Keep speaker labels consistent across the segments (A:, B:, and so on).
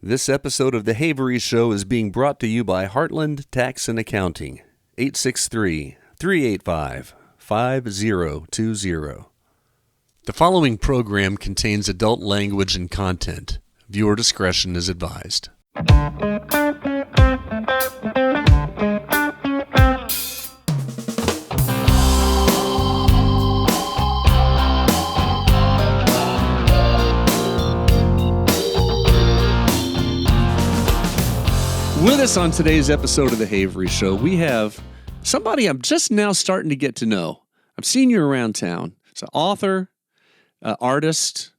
A: This episode of The Havery Show is being brought to you by Heartland Tax and Accounting, 863-385-5020. The following program contains adult language and content. Viewer discretion is advised. With us on today's episode of The Havery Show, we have somebody I'm just now starting to get to know. I've seen you around town. It's an author, artist,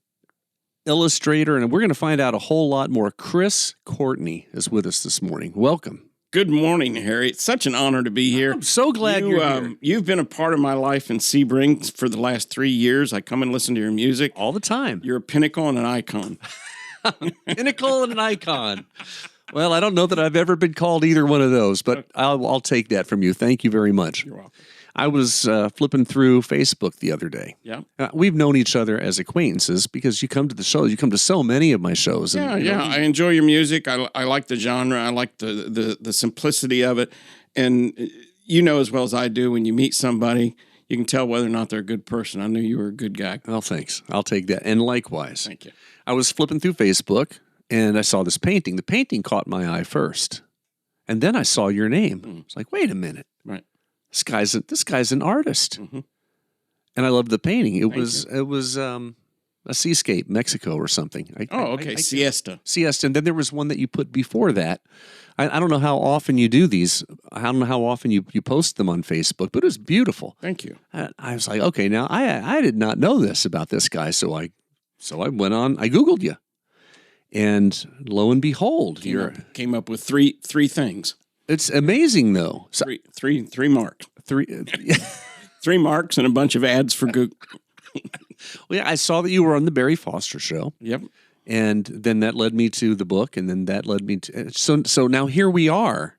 A: illustrator, and we're going to find out a whole lot more. Kris Courtney is with us this morning. Welcome.
B: Good morning, Harry. It's such an honor to be here.
A: I'm so glad you're here.
B: You've been a part of my life in Sebring for the last 3 years. I come and listen to your music.
A: All the time.
B: You're a pinnacle and an icon.
A: Pinnacle and an icon. Well, I don't know that I've ever been called either one of those, but I'll take that from you. Thank you very much.
B: You're welcome.
A: I was flipping through Facebook the other day.
B: Yeah.
A: We've known each other as acquaintances because you come to the shows. You come to so many of my shows. And,
B: I enjoy your music. I like the genre. I like the simplicity of it. And you know as well as I do, when you meet somebody, you can tell whether or not they're a good person. I knew you were a good guy.
A: Well, thanks. I'll take that. And likewise.
B: Thank you.
A: I was flipping through Facebook, and I saw this painting. The painting caught my eye first. And then I saw your name. It's like, wait a minute.
B: Right.
A: This guy's an artist. Mm-hmm. And I loved the painting. It was a seascape, Mexico or something.
B: Siesta.
A: Siesta. And then there was one that you put before that. I don't know how often you do these. I don't know how often you post them on Facebook, but it was beautiful.
B: Thank you.
A: I was like, okay, now I did not know this about this guy, so I went on, I Googled you. And lo and behold,
B: came up with three things.
A: It's amazing, though.
B: So, three marks. Three marks and a bunch of ads for Google.
A: Well, yeah, I saw that you were on the Barry Foster show.
B: Yep.
A: And then that led me to the book, and then that led me to... So now here we are.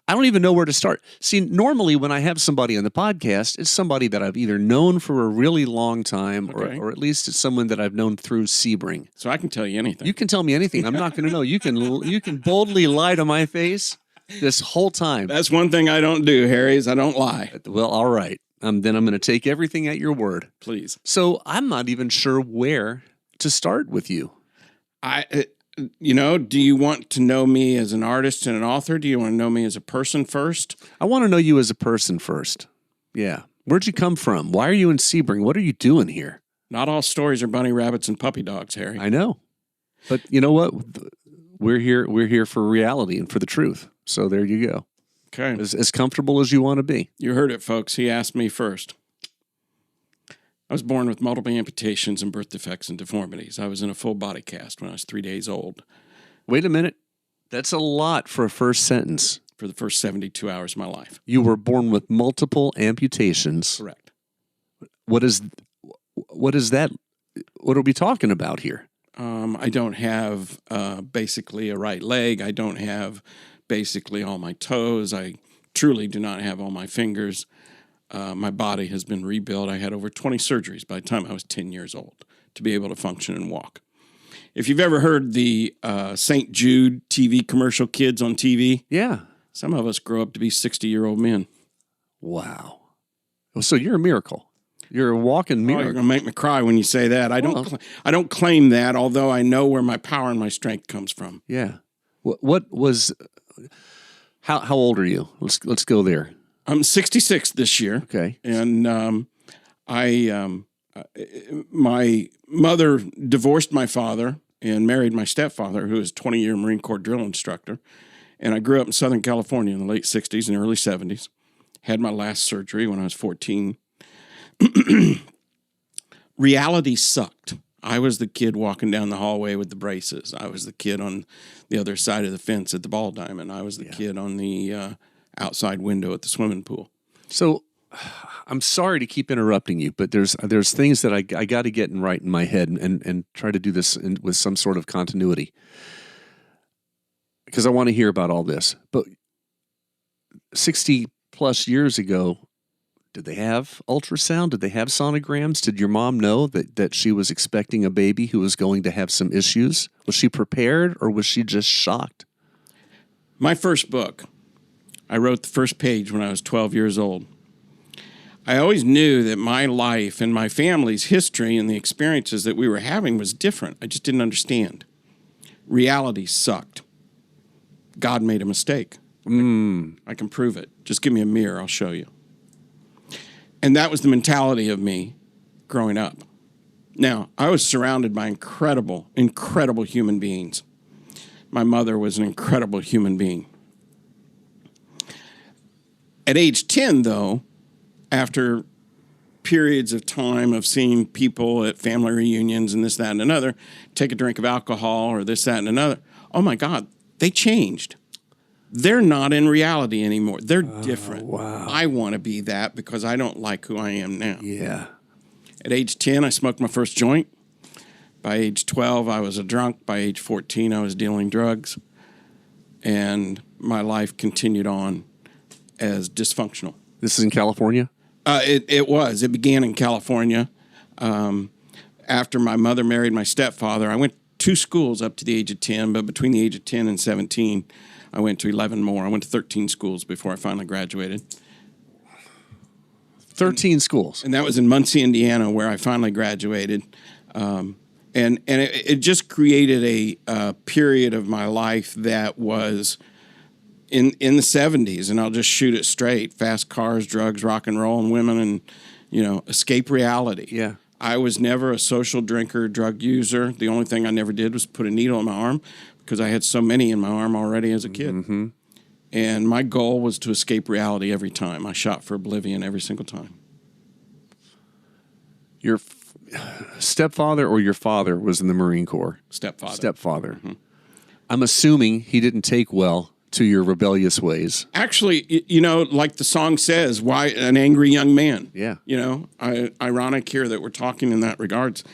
A: I don't even know where to start. See, normally when I have somebody on the podcast, it's somebody that I've either known for a really long time, or at least it's someone that I've known through Sebring.
B: So I can tell you anything.
A: You can tell me anything. I'm not going to know. You can boldly lie to my face this whole time.
B: That's one thing I don't do, Harry, is I don't lie.
A: Well, all right. Then I'm going to take everything at your word.
B: Please.
A: So I'm not even sure where to start with you.
B: Do you want to know me as an artist and an author? Do you want to know me as a person first?
A: I want to know you as a person first. Yeah. Where'd you come from? Why are you in Sebring? What are you doing here?
B: Not all stories are bunny rabbits and puppy dogs, Harry.
A: I know. But you know what? We're here for reality and for the truth. So there you go.
B: Okay.
A: As comfortable as you want to be.
B: You heard it, folks. He asked me first. I was born with multiple amputations and birth defects and deformities. I was in a full body cast when I was 3 days old.
A: Wait a minute. That's a lot for a first sentence.
B: For the first 72 hours of my life.
A: You were born with multiple amputations.
B: Correct.
A: What is that? What are we talking about here?
B: I don't have basically a right leg. I don't have basically all my toes. I truly do not have all my fingers. My body has been rebuilt. I had over 20 surgeries by the time I was 10 years old to be able to function and walk. If you've ever heard the St. Jude TV commercial, kids on TV,
A: yeah,
B: some of us grow up to be 60-year-old men.
A: Wow. So you're a miracle. You're a walking miracle.
B: You're going to make me cry when you say that. I don't claim that, although I know where my power and my strength comes from.
A: Yeah. What was? How old are you? Let's go there.
B: I'm 66 this year.
A: Okay.
B: And my mother divorced my father and married my stepfather, who is a 20-year Marine Corps drill instructor. And I grew up in Southern California in the late 60s and early 70s. Had my last surgery when I was 14. Reality sucked. I was the kid walking down the hallway with the braces. I was the kid on the other side of the fence at the ball diamond. I was the kid on the outside window at the swimming pool.
A: So I'm sorry to keep interrupting you, but there's things that I got to get right in my head and try to do this with some sort of continuity because I want to hear about all this. But 60 plus years ago, Did they have ultrasound? Did they have sonograms? Did your mom know that she was expecting a baby who was going to have some issues? Was she prepared or was she just shocked?
B: My first book, I wrote the first page when I was 12 years old. I always knew that my life and my family's history and the experiences that we were having was different. I just didn't understand. Reality sucked. God made a mistake. I can prove it. Just give me a mirror, I'll show you. And that was the mentality of me growing up. Now, I was surrounded by incredible, incredible human beings. My mother was an incredible human being. At age 10, though, after periods of time of seeing people at family reunions and this, that, and another, take a drink of alcohol or this, that, and another, oh my God, they changed. They're not in reality anymore. They're different.
A: Wow.
B: I want to be that because I don't like who I am now.
A: Yeah.
B: At age 10, I smoked my first joint. By age 12, I was a drunk. By age 14, I was dealing drugs. And my life continued on as dysfunctional.
A: This is in California?
B: It was. It began in California. After my mother married my stepfather, I went 2 schools up to the age of 10, but between the age of 10 and 17, I went to 11 more. I went to 13 schools before I finally graduated.
A: 13 schools.
B: And that was in Muncie, Indiana, where I finally graduated. And it just created a period of my life that was in the 70s, and I'll just shoot it straight. Fast cars, drugs, rock and roll, and women, and, escape reality.
A: Yeah.
B: I was never a social drinker, drug user. The only thing I never did was put a needle in my arm because I had so many in my arm already as a kid. Mm-hmm. And my goal was to escape reality every time. I shot for oblivion every single time.
A: Your stepfather or your father was in the Marine Corps?
B: Stepfather.
A: Mm-hmm. I'm assuming he didn't take well to your rebellious ways.
B: Actually, like the song says, why an angry young man?
A: Yeah.
B: Ironic here that we're talking in that regards.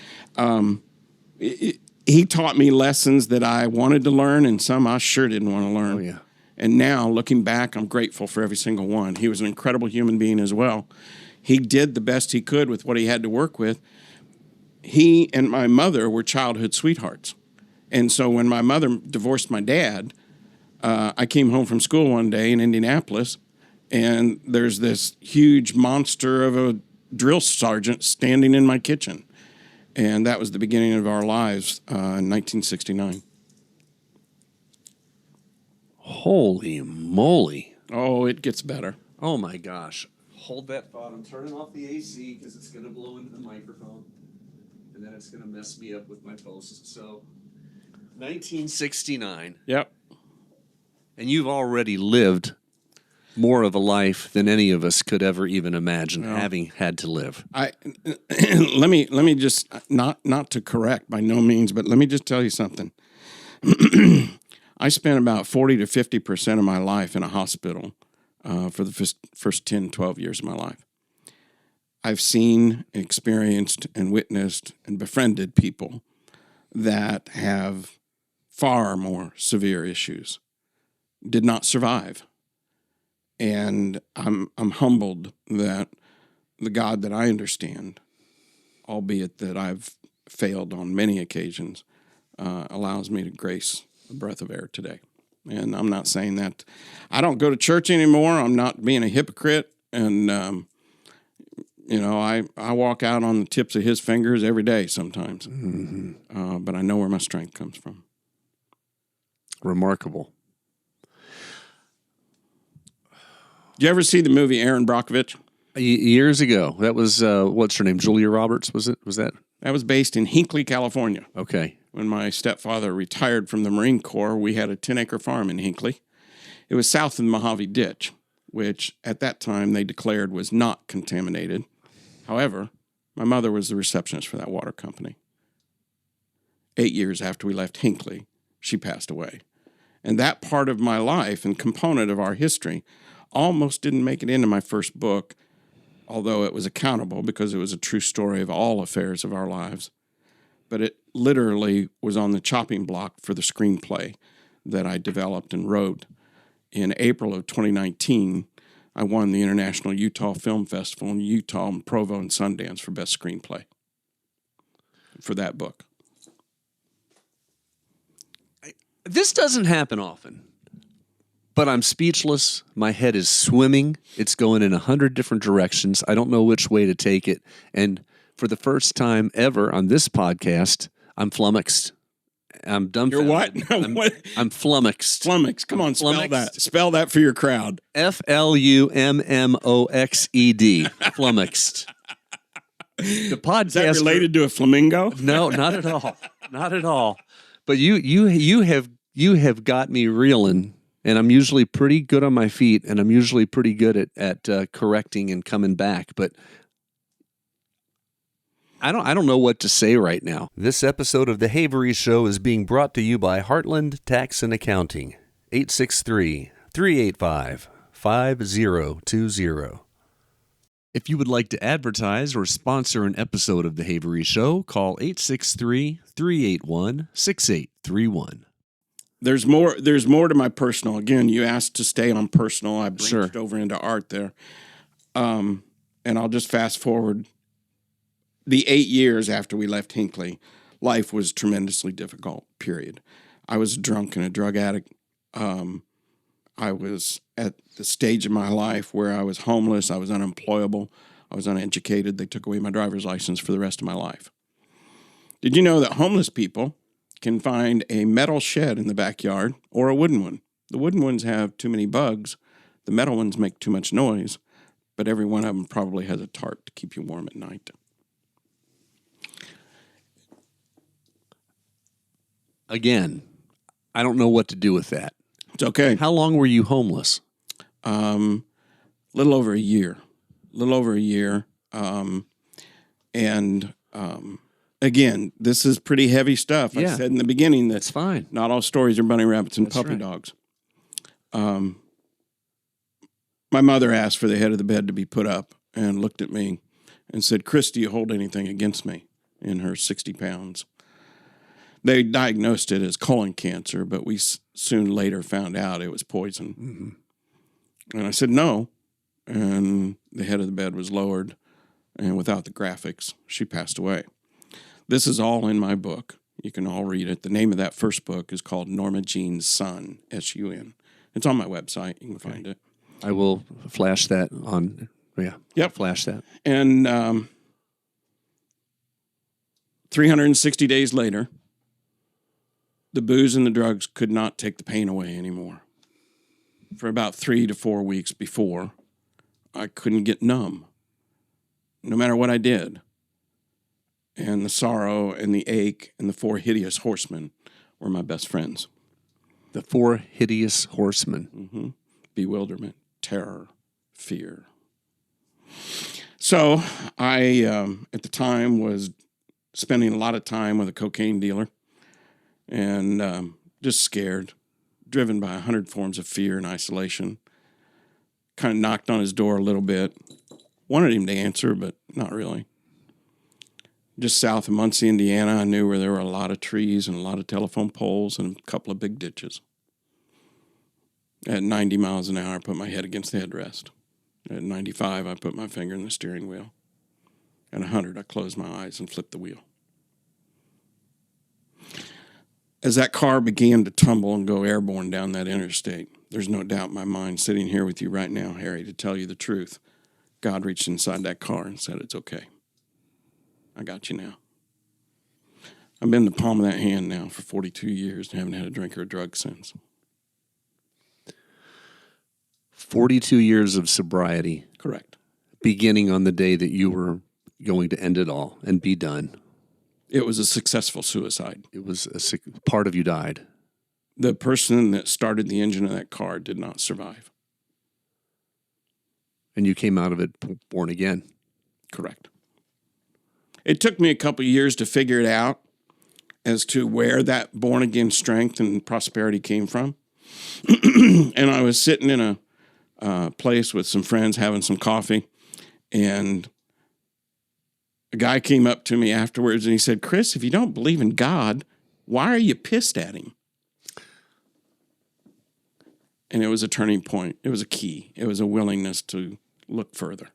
B: He taught me lessons that I wanted to learn and some I sure didn't want to learn.
A: Oh, yeah.
B: And now, looking back, I'm grateful for every single one. He was an incredible human being as well. He did the best he could with what he had to work with. He and my mother were childhood sweethearts. And so when my mother divorced my dad, I came home from school one day in Indianapolis, and there's this huge monster of a drill sergeant standing in my kitchen. And that was the beginning of our lives in 1969.
A: Holy moly.
B: Oh, it gets better.
A: Oh, my gosh. Hold that thought. I'm turning off the AC because it's going to blow into the microphone, and then it's going to mess me up with my post. So, 1969.
B: Yep.
A: And you've already lived more of a life than any of us could ever even imagine having had to live.
B: Let me just not to correct by no means, but let me just tell you something. I spent about 40 to 50% of my life in a hospital for the first 10, 12 years of my life. I've seen, experienced, and witnessed and befriended people that have far more severe issues, did not survive. And I'm humbled that the God that I understand, albeit that I've failed on many occasions, allows me to grace a breath of air today. And I'm not saying that I don't go to church anymore. I'm not being a hypocrite. And, I walk out on the tips of his fingers every day sometimes. Mm-hmm. But I know where my strength comes from.
A: Remarkable.
B: Did you ever see the movie Erin Brockovich?
A: Years ago. That was, what's her name? Julia Roberts, was it? Was that?
B: That was based in Hinckley, California.
A: Okay.
B: When my stepfather retired from the Marine Corps, we had a 10-acre farm in Hinckley. It was south of the Mojave Ditch, which at that time they declared was not contaminated. However, my mother was the receptionist for that water company. 8 years after we left Hinckley, she passed away. And that part of my life and component of our history almost didn't make it into my first book, although it was accountable because it was a true story of all affairs of our lives. But it literally was on the chopping block for the screenplay that I developed and wrote. In April of 2019, I won the International Utah Film Festival in Utah and Provo and Sundance for Best Screenplay for that book.
A: This doesn't happen often, but I'm speechless. My head is swimming. It's going in 100 different directions. I don't know which way to take it. And for the first time ever on this podcast, I'm flummoxed. I'm dumbfounded.
B: You're what?
A: I'm flummoxed.
B: Flummoxed. Come on, spell
A: Flummoxed.
B: that. Spell that for your crowd.
A: FLUMMOXED. Flummoxed. The podcast.
B: Is that related to a flamingo?
A: No, not at all. Not at all. But you have got me reeling, and I'm usually pretty good on my feet, and I'm usually pretty good at correcting and coming back. But I don't know what to say right now. This episode of The Havery Show is being brought to you by Heartland Tax and Accounting, 863-385-5020. If you would like to advertise or sponsor an episode of The Havery Show, call 863-381-6831.
B: There's more to my personal. Again, you asked to stay on personal. I branched over into art there. And I'll just fast forward. The 8 years after we left Hinckley, life was tremendously difficult, period. I was drunk and a drug addict. I was at the stage of my life where I was homeless, I was unemployable, I was uneducated. They took away my driver's license for the rest of my life. Did you know that homeless people can find a metal shed in the backyard or a wooden one? The wooden ones have too many bugs. The metal ones make too much noise, but every one of them probably has a tarp to keep you warm at night.
A: Again, I don't know what to do with that.
B: It's okay.
A: How long were you homeless?
B: Little over a year. Again, this is pretty heavy stuff.
A: Yeah.
B: I said in the beginning
A: That's fine.
B: not all stories are bunny rabbits and
A: That's
B: puppy
A: right.
B: dogs. My mother asked for the head of the bed to be put up and looked at me and said, "Kris, do you hold anything against me?" In her 60 pounds. They diagnosed it as colon cancer, but we soon later found out it was poison.
A: Mm-hmm.
B: And I said, no. And the head of the bed was lowered. And without the graphics, she passed away. This is all in my book. You can all read it. The name of that first book is called Norma Jean's Son, S-U-N. It's on my website. You can find it.
A: I will flash that on. Yeah.
B: Yep.
A: Flash that.
B: And 360 days later, the booze and the drugs could not take the pain away anymore. For about 3 to 4 weeks before, I couldn't get numb, no matter what I did. And the sorrow and the ache and the 4 hideous horsemen were my best friends.
A: The 4 hideous horsemen.
B: Mm-hmm. Bewilderment, terror, fear. So I, at the time, was spending a lot of time with a cocaine dealer. And just scared, driven by 100 forms of fear and isolation. Kind of knocked on his door a little bit. Wanted him to answer, but not really. Just south of Muncie, Indiana, I knew where there were a lot of trees and a lot of telephone poles and a couple of big ditches. At 90 miles an hour, I put my head against the headrest. At 95, I put my finger in the steering wheel. At 100, I closed my eyes and flipped the wheel. As that car began to tumble and go airborne down that interstate, there's no doubt in my mind, sitting here with you right now, Harry, to tell you the truth, God reached inside that car and said, "It's okay. I got you now." I've been in the palm of that hand now for 42 years and haven't had a drink or a drug since.
A: 42 years of sobriety.
B: Correct.
A: Beginning on the day that you were going to end it all and be done.
B: It was a successful suicide.
A: It was part of you died.
B: The person that started the engine of that car did not survive.
A: And you came out of it born again.
B: Correct. It took me a couple of years to figure it out as to where that born again strength and prosperity came from. And I was sitting in a place with some friends having some coffee, and a guy came up to me afterwards and he said, "Kris, if you don't believe in God, why are you pissed at him?" And it was a turning point. It was a key. It was a willingness to look further.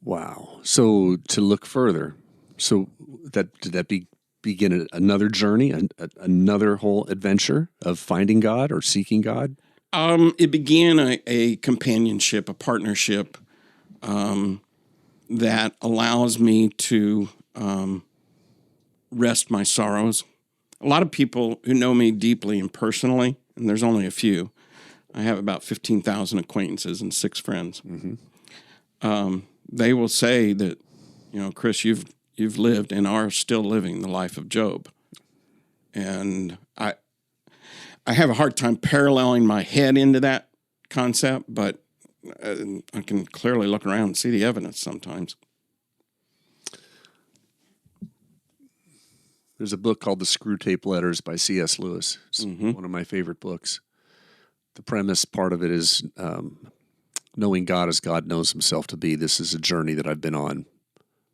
A: Wow. So to look further, so did that begin another journey, another whole adventure of finding God or seeking God?
B: It began a companionship, a partnership that allows me to rest my sorrows. A lot of people who know me deeply and personally, and there's only a few, I have about 15,000 acquaintances and 6 friends. Mm-hmm. They will say that, Kris, you've lived and are still living the life of Job. And I have a hard time paralleling my head into that concept, but I can clearly look around and see the evidence sometimes.
A: There's a book called The Screw Tape Letters by C.S. Lewis. It's one of my favorite books. The premise part of it is knowing God as God knows himself to be. This is a journey that I've been on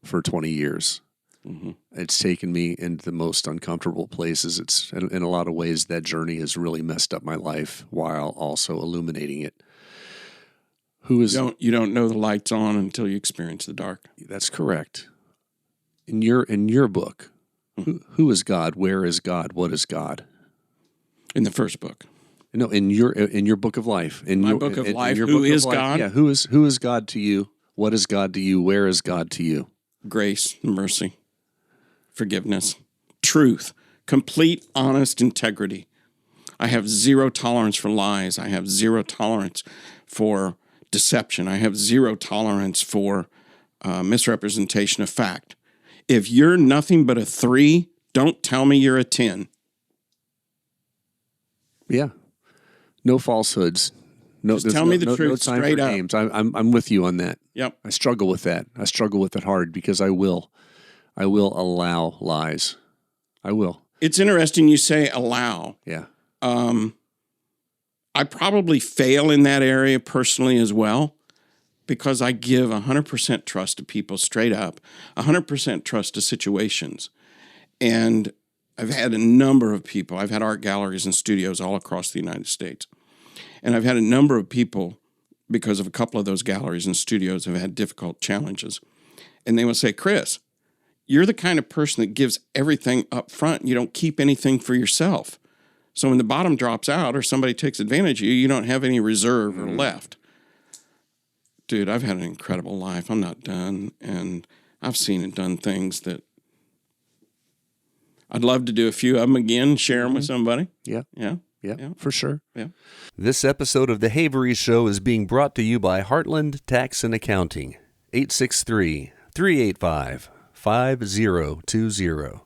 A: for 20 years. Mm-hmm. It's taken me into the most uncomfortable places. It's in a lot of ways that journey has really messed up my life while also illuminating it. You
B: don't know the light's on until you experience the dark.
A: That's correct. In your book, who is God? Where is God? What is God?
B: In the first book.
A: No, in your book of life.
B: My book of life. Who is God?
A: Yeah, who is God to you? What is God to you? Where is God to you?
B: Grace, mercy, forgiveness, truth, complete, honest integrity. I have zero tolerance for lies. I have zero tolerance for deception. I have zero tolerance for misrepresentation of fact. If you're nothing but a 3, don't tell me you're a 10.
A: Yeah. No falsehoods. No,
B: just tell me the truth
A: no time
B: straight
A: for
B: up.
A: games. I'm with you on that.
B: Yep.
A: I struggle with that. I struggle with it hard because I will allow lies. I will.
B: It's interesting you say allow.
A: Yeah.
B: I probably fail in that area personally as well because I give 100% trust to people straight up, 100% trust to situations. And I've had a number of people. I've had art galleries and studios all across the United States. And I've had a number of people, because of a couple of those galleries and studios, have had difficult challenges. And they will say, Kris, you're the kind of person that gives everything up front. You don't keep anything for yourself. So when the bottom drops out or somebody takes advantage of you, you don't have any reserve or left. Dude, I've had an incredible life. I'm not done. And I've seen and done things that I'd love to do a few of them again, share them with somebody.
A: Yeah.
B: Yeah.
A: Yeah, for sure.
B: Yeah.
A: This episode of The Havery Show is being brought to you by Heartland Tax and Accounting, 863-385-5020.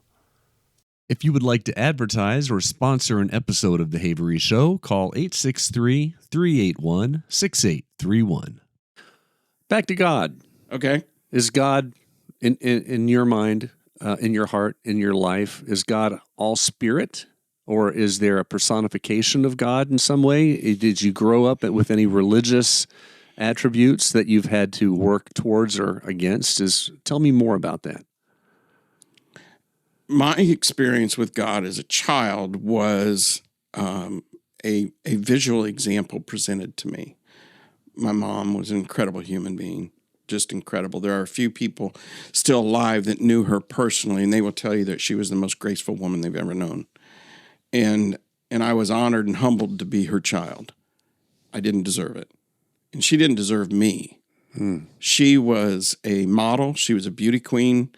A: If you would like to advertise or sponsor an episode of The Havery Show, call 863-381-6831. Back to God.
B: Okay.
A: Is God, in your mind, in your heart, in your life, is God all spirit? Or is there a personification of God in some way? Did you grow up with any religious attributes that you've had to work towards or against? Tell me more about that.
B: My experience with God as a child was a visual example presented to me. My mom was an incredible human being, just incredible. There are a few people still alive that knew her personally, and they will tell you that she was the most graceful woman they've ever known. And I was honored and humbled to be her child. I didn't deserve it. And she didn't deserve me. She was a model. She was a beauty queen.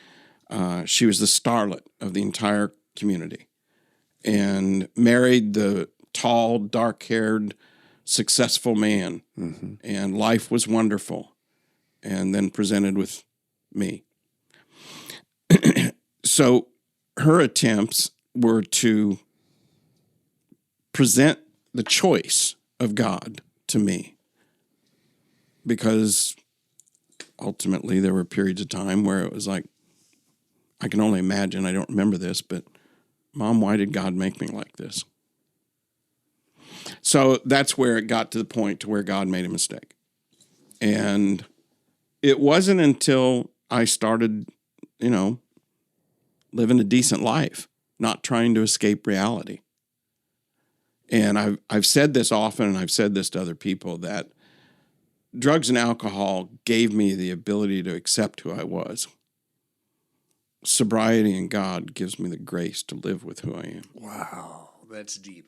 B: She was the starlet of the entire community. And married the tall, dark-haired, successful man. Mm-hmm. And life was wonderful. And then presented with me. So her attempts were to present the choice of God to me, because ultimately there were periods of time where it was like, I can only imagine, I don't remember this, but Mom, why did God make me like this? So that's where it got to the point to where God made a mistake. And it wasn't until I started, living a decent life, not trying to escape reality, And I've said this often, and I've said this to other people, that drugs and alcohol gave me the ability to accept who I was. Sobriety and God gives me the grace to live with who I am.
A: Wow, that's deep.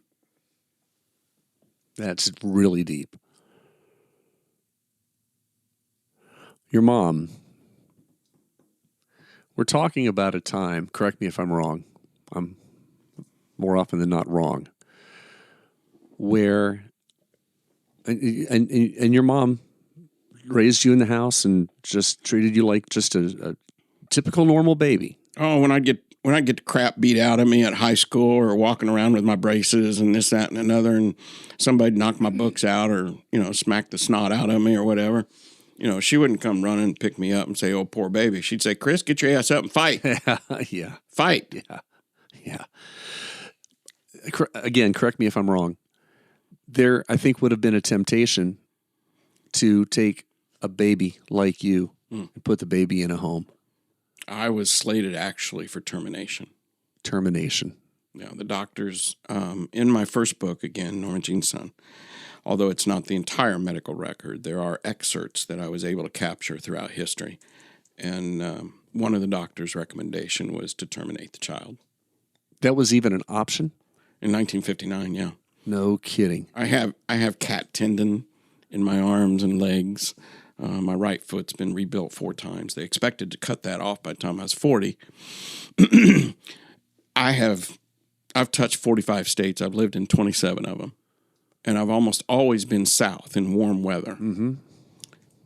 A: That's really deep. Your mom, we're talking about a time, correct me if I'm wrong, I'm more often than not wrong, where, and your mom raised you in the house and just treated you like just a typical normal baby.
B: Oh, when I get the crap beat out of me at high school or walking around with my braces and this, that, and another, and somebody knock my books out or, smack the snot out of me or whatever, she wouldn't come running and pick me up and say, "Oh, poor baby." She'd say, "Kris, get your ass up and fight."
A: Yeah.
B: Fight.
A: Yeah. Again, correct me if I'm wrong. There, I think, would have been a temptation to take a baby like you and put the baby in a home.
B: I was slated actually for termination.
A: Termination.
B: Yeah, the doctors, in my first book, again, Norma Jean's Son, although it's not the entire medical record, there are excerpts that I was able to capture throughout history. And one of the doctor's recommendation was to terminate the child.
A: That was even an option?
B: In 1959, yeah.
A: No kidding.
B: I have cat tendon in my arms and legs. My right foot's been rebuilt 4 times. They expected to cut that off by the time I was 40. I've touched 45 states. I've lived in 27 of them. And I've almost always been south in warm weather. Mm-hmm.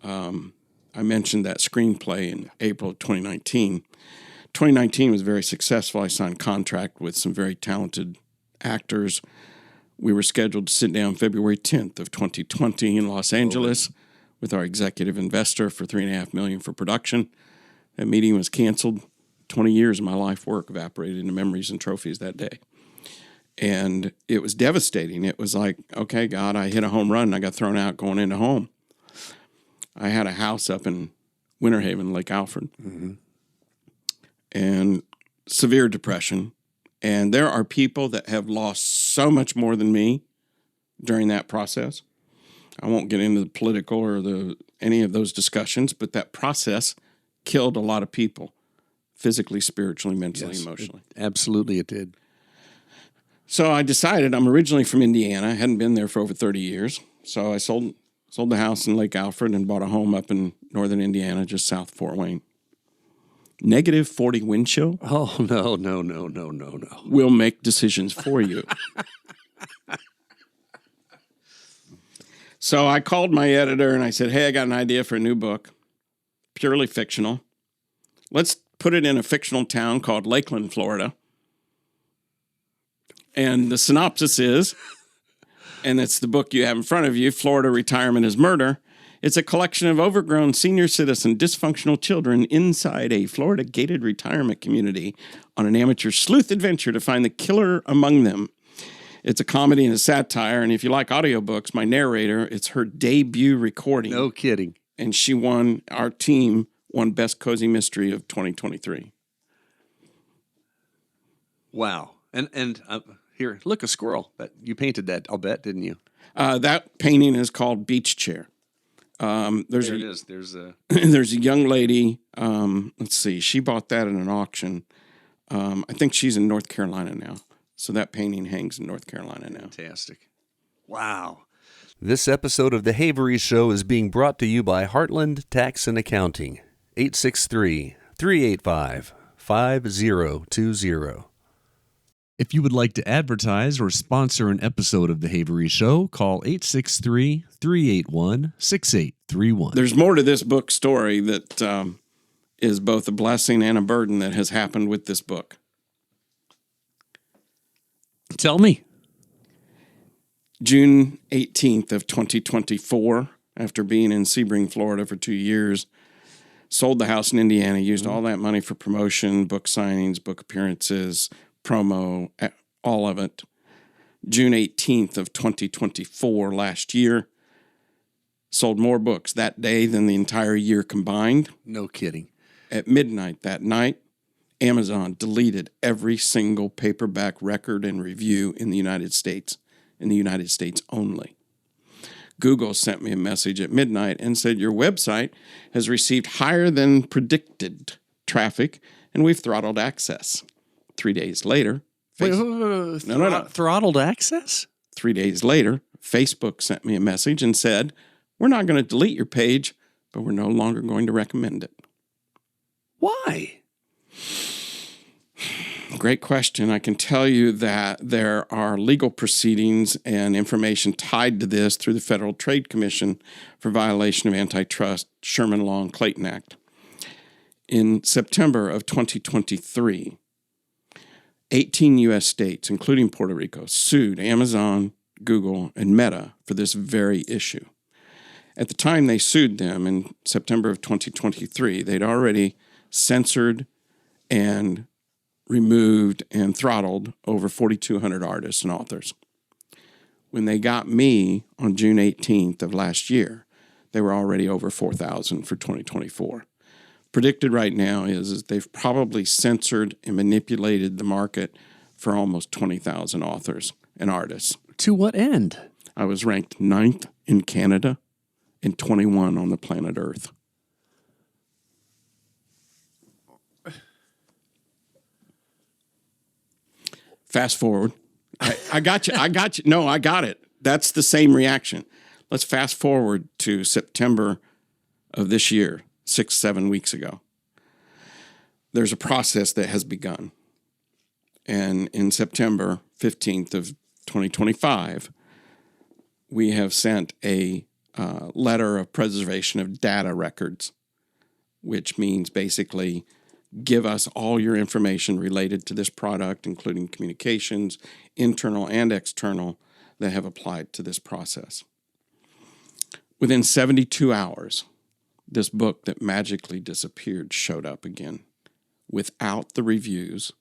B: I mentioned that screenplay in April of 2019. 2019 was very successful. I signed a contract with some very talented actors. We were scheduled to sit down February 10th of 2020 in Los Angeles with our executive investor for $3.5 million for production. That meeting was canceled. 20 years of my life work evaporated into memories and trophies that day. And it was devastating. It was like, okay, God, I hit a home run and I got thrown out going into home. I had a house up in Winter Haven, Lake Alfred, and severe depression. And there are people that have lost so much more than me during that process. I won't get into the political or any of those discussions, but that process killed a lot of people, physically, spiritually, mentally, emotionally.
A: Absolutely it did.
B: So I decided, I'm originally from Indiana. I hadn't been there for over 30 years. So I sold the house in Lake Alfred and bought a home up in northern Indiana, just south of Fort Wayne. Negative 40 wind chill.
A: Oh, no.
B: We'll make decisions for you. So I called my editor and I said, "Hey, I got an idea for a new book, purely fictional. Let's put it in a fictional town called Lakeland, Florida. And the synopsis is, and it's the book you have in front of you, Florida Retirement is Murder. It's a collection of overgrown senior citizen dysfunctional children inside a Florida gated retirement community on an amateur sleuth adventure to find the killer among them. It's a comedy and a satire, and if you like audiobooks, my narrator, it's her debut recording.
A: No kidding.
B: And our team won Best Cozy Mystery of 2023.
A: Wow. And here, look, a squirrel. You painted that, I'll bet, didn't you?
B: That painting is called Beach Chair. There's a young lady. Let's see. She bought that at an auction. I think she's in North Carolina now. So that painting hangs in North Carolina now.
A: Fantastic. Wow. This episode of The Havery Show is being brought to you by Heartland Tax and Accounting. 863-385-5020. If you would like to advertise or sponsor an episode of The Havery Show, call 863-381-6831.
B: There's more to this book story that is both a blessing and a burden that has happened with this book.
A: Tell me.
B: June 18th of 2024, after being in Sebring, Florida for 2 years, sold the house in Indiana, used all that money for promotion, book signings, book appearances, promo, all of it. June 18th of 2024, last year, sold more books that day than the entire year combined.
A: No kidding.
B: At midnight that night, Amazon deleted every single paperback record and review in the United States in the United States only. Google sent me a message at midnight and said, your website has received higher than predicted traffic, and we've throttled access. 3 days later,
A: Throttled access?
B: 3 days later, Facebook sent me a message and said, we're not going to delete your page, but we're no longer going to recommend it.
A: Why?
B: Great question. I can tell you that there are legal proceedings and information tied to this through the Federal Trade Commission for violation of antitrust, Sherman Law and Clayton Act. In September of 2023, 18 U.S. states, including Puerto Rico, sued Amazon, Google, and Meta for this very issue. At the time they sued them in September of 2023, they'd already censored and removed and throttled over 4,200 artists and authors. When they got me on June 18th of last year, they were already over 4,000 for 2024. Predicted right now is they've probably censored and manipulated the market for almost 20,000 authors and artists.
A: To what end?
B: I was ranked 9th in Canada and 21 on the planet Earth. Fast forward. I got you. No, I got it. That's the same reaction. Let's fast forward to September of this year, 6-7 weeks ago. There's a process that has begun. And in September 15th of 2025, we have sent a letter of preservation of data records, which means basically give us all your information related to this product, including communications, internal and external, that have applied to this process. Within 72 hours, this book that magically disappeared showed up again, without the reviews,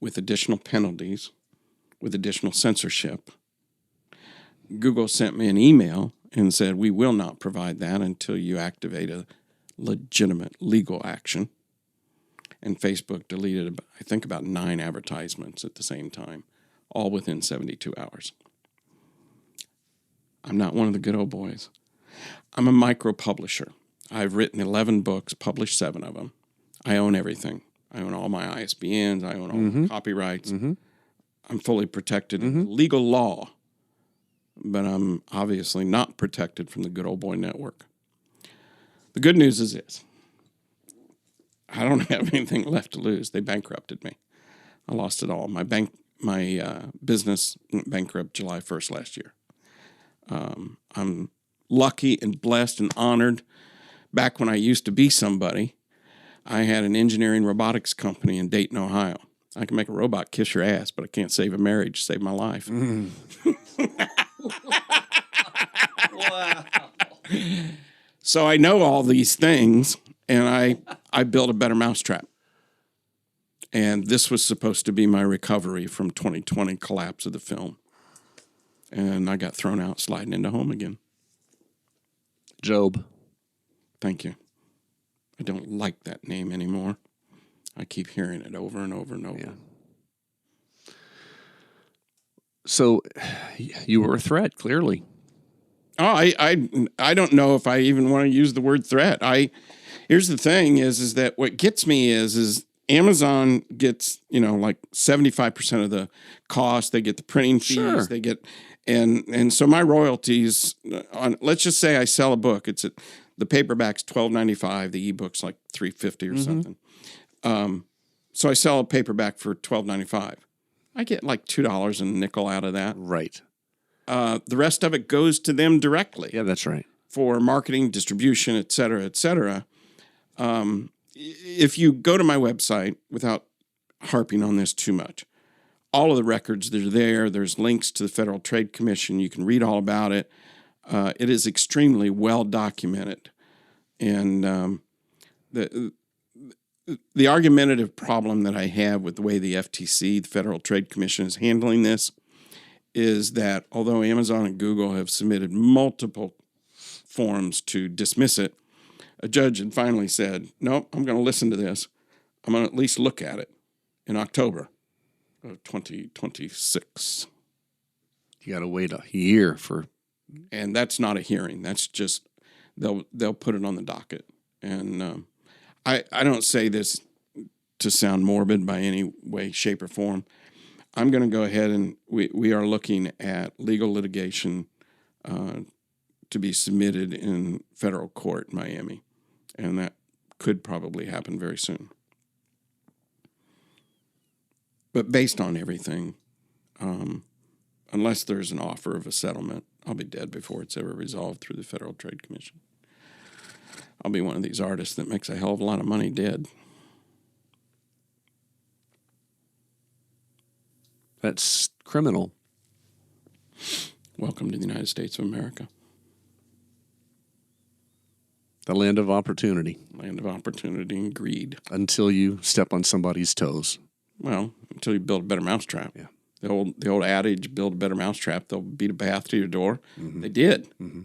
B: with additional penalties, with additional censorship. Google sent me an email and said, we will not provide that until you activate a legitimate legal action. And Facebook deleted, I think, about 9 advertisements at the same time, all within 72 hours. I'm not one of the good old boys. I'm a micro publisher. I've written 11 books, published 7 of them. I own everything. I own all my ISBNs. I own all my copyrights. I'm fully protected in legal law, but I'm obviously not protected from the good old boy network. The good news is this. I don't have anything left to lose. They bankrupted me. I lost it all. My business went bankrupt July 1st last year. I'm lucky and blessed and honored. Back when I used to be somebody, I had an engineering robotics company in Dayton, Ohio. I can make a robot kiss your ass, but I can't save a marriage, save my life. Wow. So I know all these things, and I built a better mousetrap. And this was supposed to be my recovery from 2020 collapse of the film. And I got thrown out sliding into home again.
A: Job.
B: Thank you. I don't like that name anymore. I keep hearing it over and over and over. Yeah.
A: So you were a threat, clearly.
B: Oh, I don't know if I even want to use the word threat. Here's the thing is that what gets me is Amazon gets, like 75% of the cost. They get the printing fees.
A: Sure.
B: They get, and so my royalties on, let's just say I sell a book. The paperback's $12.95. The ebook's like $3.50 or something. So I sell a paperback for $12.95. I get like $2 and a nickel out of that.
A: Right.
B: The rest of it goes to them directly.
A: Yeah, that's right.
B: For marketing, distribution, et cetera, et cetera. If you go to my website, without harping on this too much, all of the records, they're there. There's links to the Federal Trade Commission. You can read all about it. It is extremely well documented. And the argumentative problem that I have with the way the FTC, the Federal Trade Commission, is handling this is that although Amazon and Google have submitted multiple forms to dismiss it, a judge had finally said, nope, I'm going to listen to this. I'm going to at least look at it in October of 2026.
A: You got to wait a year for.
B: And that's not a hearing. That's just they'll put it on the docket. And I don't say this to sound morbid by any way, shape, or form. I'm going to go ahead and we are looking at legal litigation to be submitted in federal court in Miami, and that could probably happen very soon. But based on everything, unless there's an offer of a settlement, I'll be dead before it's ever resolved through the Federal Trade Commission. I'll be one of these artists that makes a hell of a lot of money dead.
A: That's criminal.
B: Welcome to the United States of America.
A: The land of opportunity.
B: Land of opportunity and greed.
A: Until you step on somebody's toes.
B: Well, until you build a better mousetrap.
A: Yeah.
B: The old adage, build a better mousetrap, they'll beat a path to your door.
A: Mm-hmm.
B: They did.
A: Mm-hmm.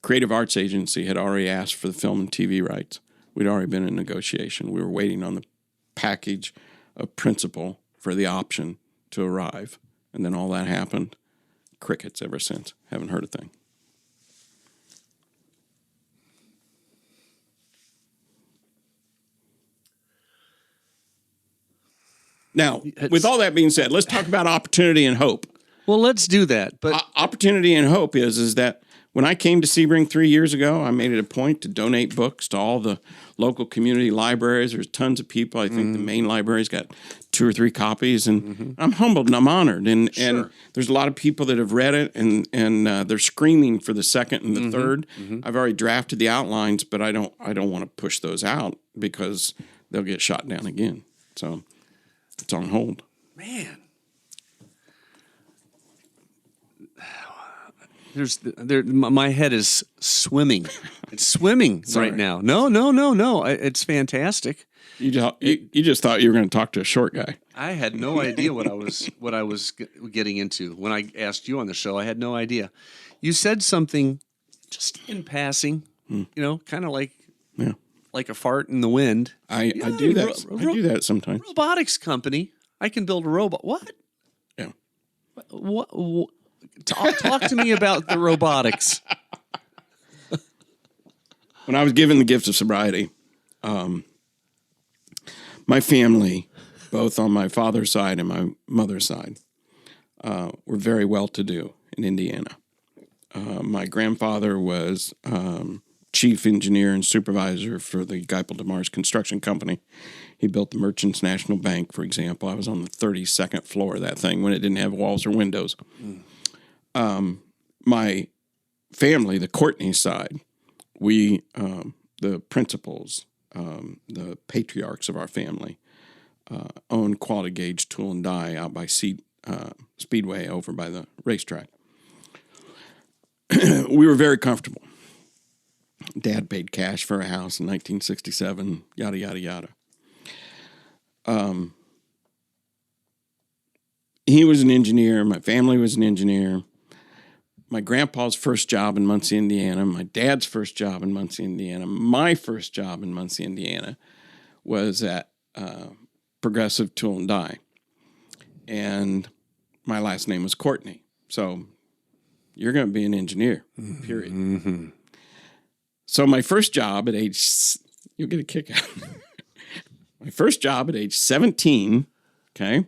B: Creative Arts Agency had already asked for the film and TV rights. We'd already been in negotiation. We were waiting on the package of principal for the option to arrive. And then all that happened. Crickets ever since. Haven't heard a thing. Now, with all that being said, let's talk about opportunity and hope.
A: Well, let's do that. But
B: opportunity and hope is that when I came to Sebring 3 years ago, I made it a point to donate books to all the local community libraries. There's tons of people. I think the main library's got 2 or 3 copies, and I'm humbled and I'm honored. And there's a lot of people that have read it, and they're screaming for the second and the third. I've already drafted the outlines, but I don't want to push those out because they'll get shot down again. So it's on hold.
A: Man. My head is swimming. It's swimming right now. No. It's fantastic.
B: You just thought you were going to talk to a short guy.
A: I had no idea what I was getting into when I asked you on the show. I had no idea. You said something just in passing, kind of like a fart in the wind.
B: I do that. I do that sometimes.
A: Robotics company. I can build a robot. What?
B: Yeah.
A: What? Talk to me about the robotics.
B: When I was given the gift of sobriety, my family, both on my father's side and my mother's side, were very well-to-do in Indiana. My grandfather was chief engineer and supervisor for the Geipel DeMars Construction Company. He built the Merchants National Bank, for example. I was on the 32nd floor of that thing when it didn't have walls or windows. My family, the Courtney side, we, the principals, the patriarchs of our family, owned Quality Gauge Tool and Die out by Speedway over by the racetrack. We were very comfortable. Dad paid cash for a house in 1967, yada, yada, yada. He was an engineer. My family was an engineer. My grandpa's first job in Muncie, Indiana, my dad's first job in Muncie, Indiana, my first job in Muncie, Indiana was at Progressive Tool and Die. And my last name was Courtney. So you're going to be an engineer, period. Mm-hmm. So my first job at age, you'll get a kick out. My first job at age 17, in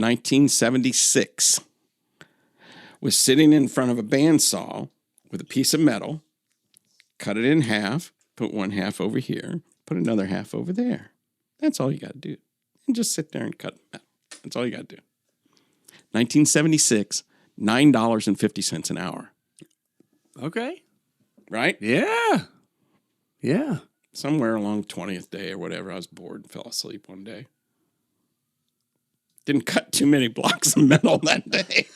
B: 1976, was sitting in front of a bandsaw with a piece of metal, cut it in half, put one half over here, put another half over there. That's all you got to do. And just sit there and cut metal. That's all you got to do. 1976, $9.50 an hour.
A: Okay.
B: Right?
A: Yeah. Yeah.
B: Somewhere along 20th day or whatever, I was bored and fell asleep one day. Didn't cut too many blocks of metal that day.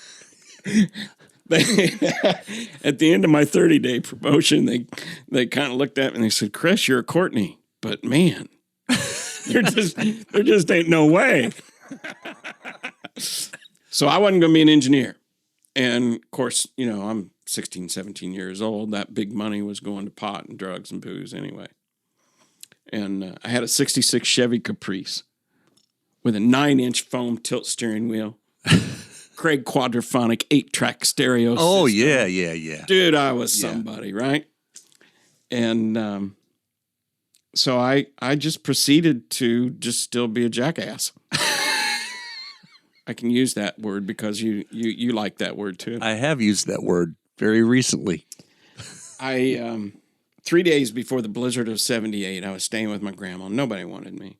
B: At the end of my 30-day promotion, they kind of looked at me and they said, "Kris, you're a Courtney, but man, there just ain't no way." So I wasn't going to be an engineer. And of course, I'm 16, 17 years old. That big money was going to pot and drugs and booze anyway. And I had a 66 Chevy Caprice with a 9-inch foam tilt steering wheel. Craig Quadraphonic 8-track stereo
A: Oh,
B: system.
A: yeah.
B: Dude, I was somebody, right? And so I just proceeded to just still be a jackass. I can use that word because you like that word too.
A: I have used that word very recently.
B: 3 days before the blizzard of 78, I was staying with my grandma. Nobody wanted me,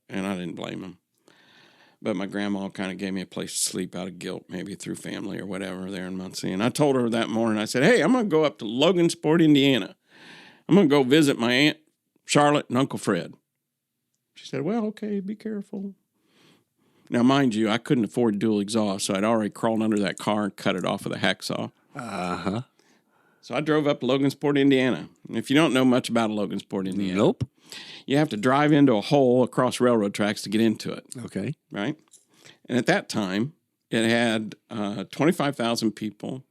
B: and I didn't blame them. But my grandma kind of gave me a place to sleep out of guilt, maybe through family or whatever there in Muncie. And I told her that morning, I said, hey, I'm going to go up to Logansport, Indiana. I'm going to go visit my Aunt Charlotte and Uncle Fred. She said, well, okay, be careful. Now, mind you, I couldn't afford dual exhaust, so I'd already crawled under that car and cut it off with a hacksaw.
A: Uh-huh.
B: So I drove up to Logansport, Indiana. And if you don't know much about Logansport, Indiana,
A: Nope.
B: You have to drive into a hole across railroad tracks to get into it.
A: Okay.
B: Right? And at that time, it had 25,000 people,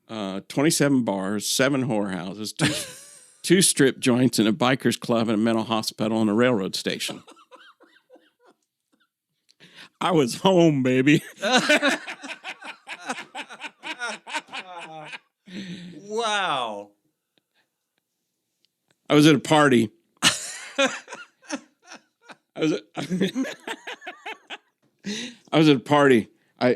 B: 27 bars, 7 whorehouses, 2 strip joints, and a biker's club, and a mental hospital, and a railroad station. I was home, baby.
A: Wow.
B: I was at a party. I was at a party.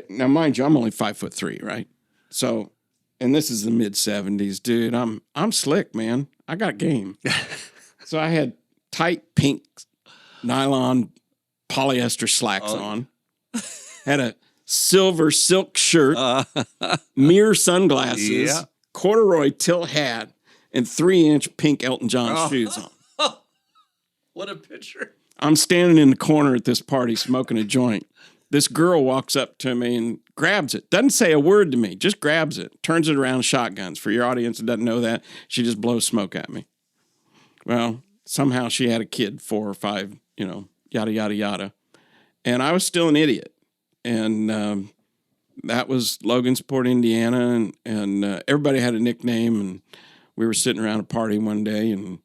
B: Now, mind you, I'm only 5'3", right? So, and this is the mid-70s, dude. I'm slick, man. I got game. So I had tight pink nylon polyester slacks on. Had a silver silk shirt, mirror sunglasses, corduroy tilt hat, and 3-inch pink Elton John shoes on.
A: What a picture.
B: I'm standing in the corner at this party smoking a joint. This girl walks up to me and grabs it. Doesn't say a word to me, just grabs it. Turns it around, shotguns. For your audience that doesn't know that, she just blows smoke at me. Well, somehow she had a kid, 4 or 5, yada, yada, yada. And I was still an idiot. And that was Logansport, Indiana. And everybody had a nickname. And we were sitting around a party one day, and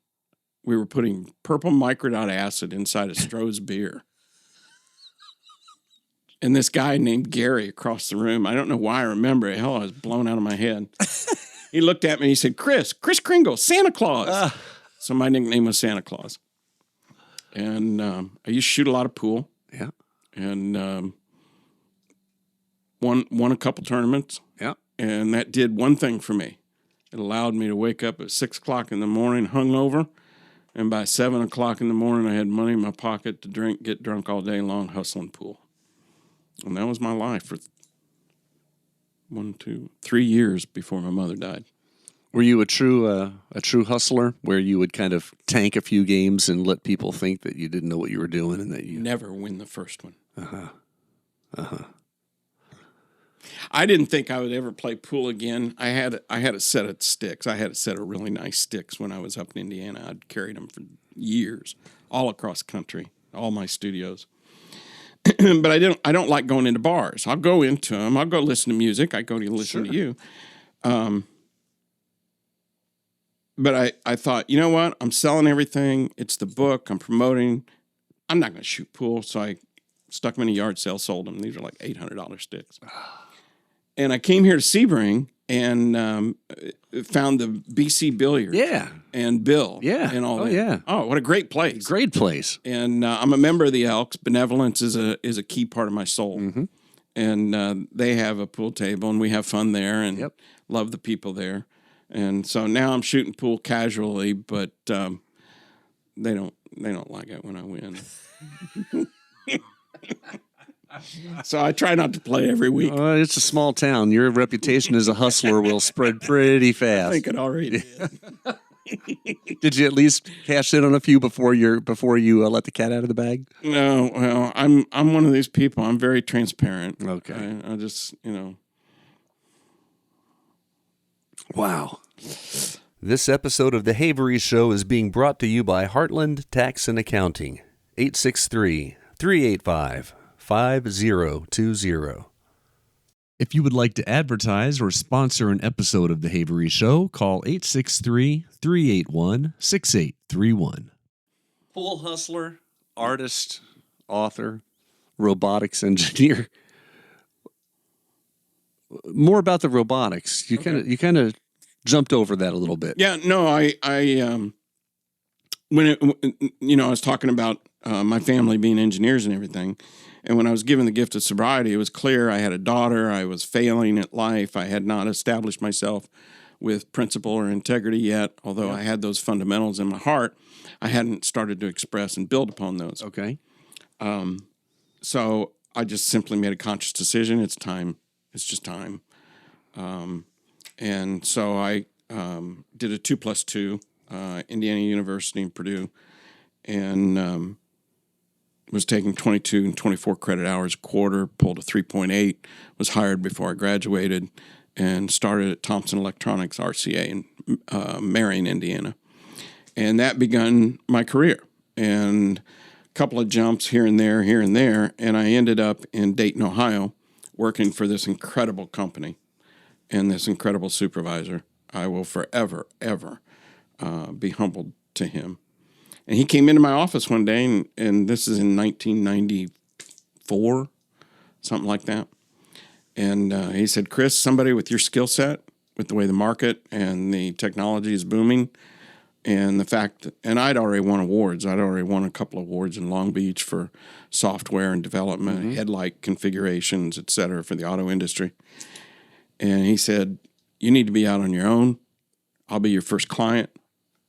B: we were putting purple microdot acid inside a Stroh's beer. And this guy named Gary across the room, I don't know why I remember it. Hell, I was blown out of my head. He looked at me and he said, Kris Kringle, Santa Claus. So my nickname was Santa Claus. And I used to shoot a lot of pool.
A: Yeah.
B: And won a couple tournaments.
A: Yeah.
B: And that did one thing for me. It allowed me to wake up at 6 o'clock in the morning hungover. And by 7 o'clock in the morning, I had money in my pocket to drink, get drunk all day long, hustling pool. And that was my life for 3 years before my mother died.
A: Were you a true hustler, where you would kind of tank a few games and let people think that you didn't know what you were doing and that you
B: never win the first one? I didn't think I would ever play pool again. I had a set of sticks. I had a set of really nice sticks when I was up in Indiana. I'd carried them for years, all across the country, all my studios. But I don't like going into bars. I'll go into them. I'll go listen to music. I go to listen to you. But I thought, you know what? I'm selling everything. It's the book. I'm promoting. I'm not going to shoot pool. So I stuck them in a yard sale, sold them. These are like $800 sticks. And I came here to Sebring and found the BC Billiard.
A: Yeah.
B: And Bill.
A: Yeah.
B: And all that.
A: Yeah.
B: Oh, what a great place.
A: Great place.
B: And I'm a member of the Elks. Benevolence is a key part of my soul.
A: Mm-hmm.
B: And they have a pool table, and we have fun there and love the people there. And so now I'm shooting pool casually, but they don't like it when I win. So I try not to play every week.
A: It's a small town. Your reputation as a hustler will spread pretty fast.
B: I think it already did.
A: Did you at least cash in on a few before you let the cat out of the bag?
B: No, well, I'm one of these people. I'm very transparent.
A: Okay.
B: I just,
A: Wow. This episode of The Havery Show is being brought to you by Heartland Tax and Accounting, 863-385-5020. If you would like to advertise or sponsor an episode of The Havery Show, call 863-381-6831. Pool hustler, artist, author, robotics engineer. more about the robotics. You kind of jumped over that a little bit.
B: Yeah, no, I was talking about my family being engineers and everything. And when I was given the gift of sobriety, it was clear I had a daughter. I was failing at life. I had not established myself with principle or integrity yet, although I had those fundamentals in my heart. I hadn't started to express and build upon those.
A: Okay.
B: So I just simply made a conscious decision. It's time. It's just time. And so I did a 2+2, Indiana University in Purdue, and was taking 22 and 24 credit hours a quarter, pulled a 3.8, was hired before I graduated, and started at Thompson Electronics RCA in Marion, Indiana. And that begun my career. And a couple of jumps here and there, and I ended up in Dayton, Ohio, working for this incredible company and this incredible supervisor. I will forever, ever be humbled to him. And he came into my office one day, and this is in 1994, something like that. And he said, Kris, somebody with your skill set, with the way the market and the technology is booming, and the fact that, and I'd already won awards. I'd already won a couple of awards in Long Beach for software and development, headlight configurations, et cetera, for the auto industry. And he said, you need to be out on your own. I'll be your first client,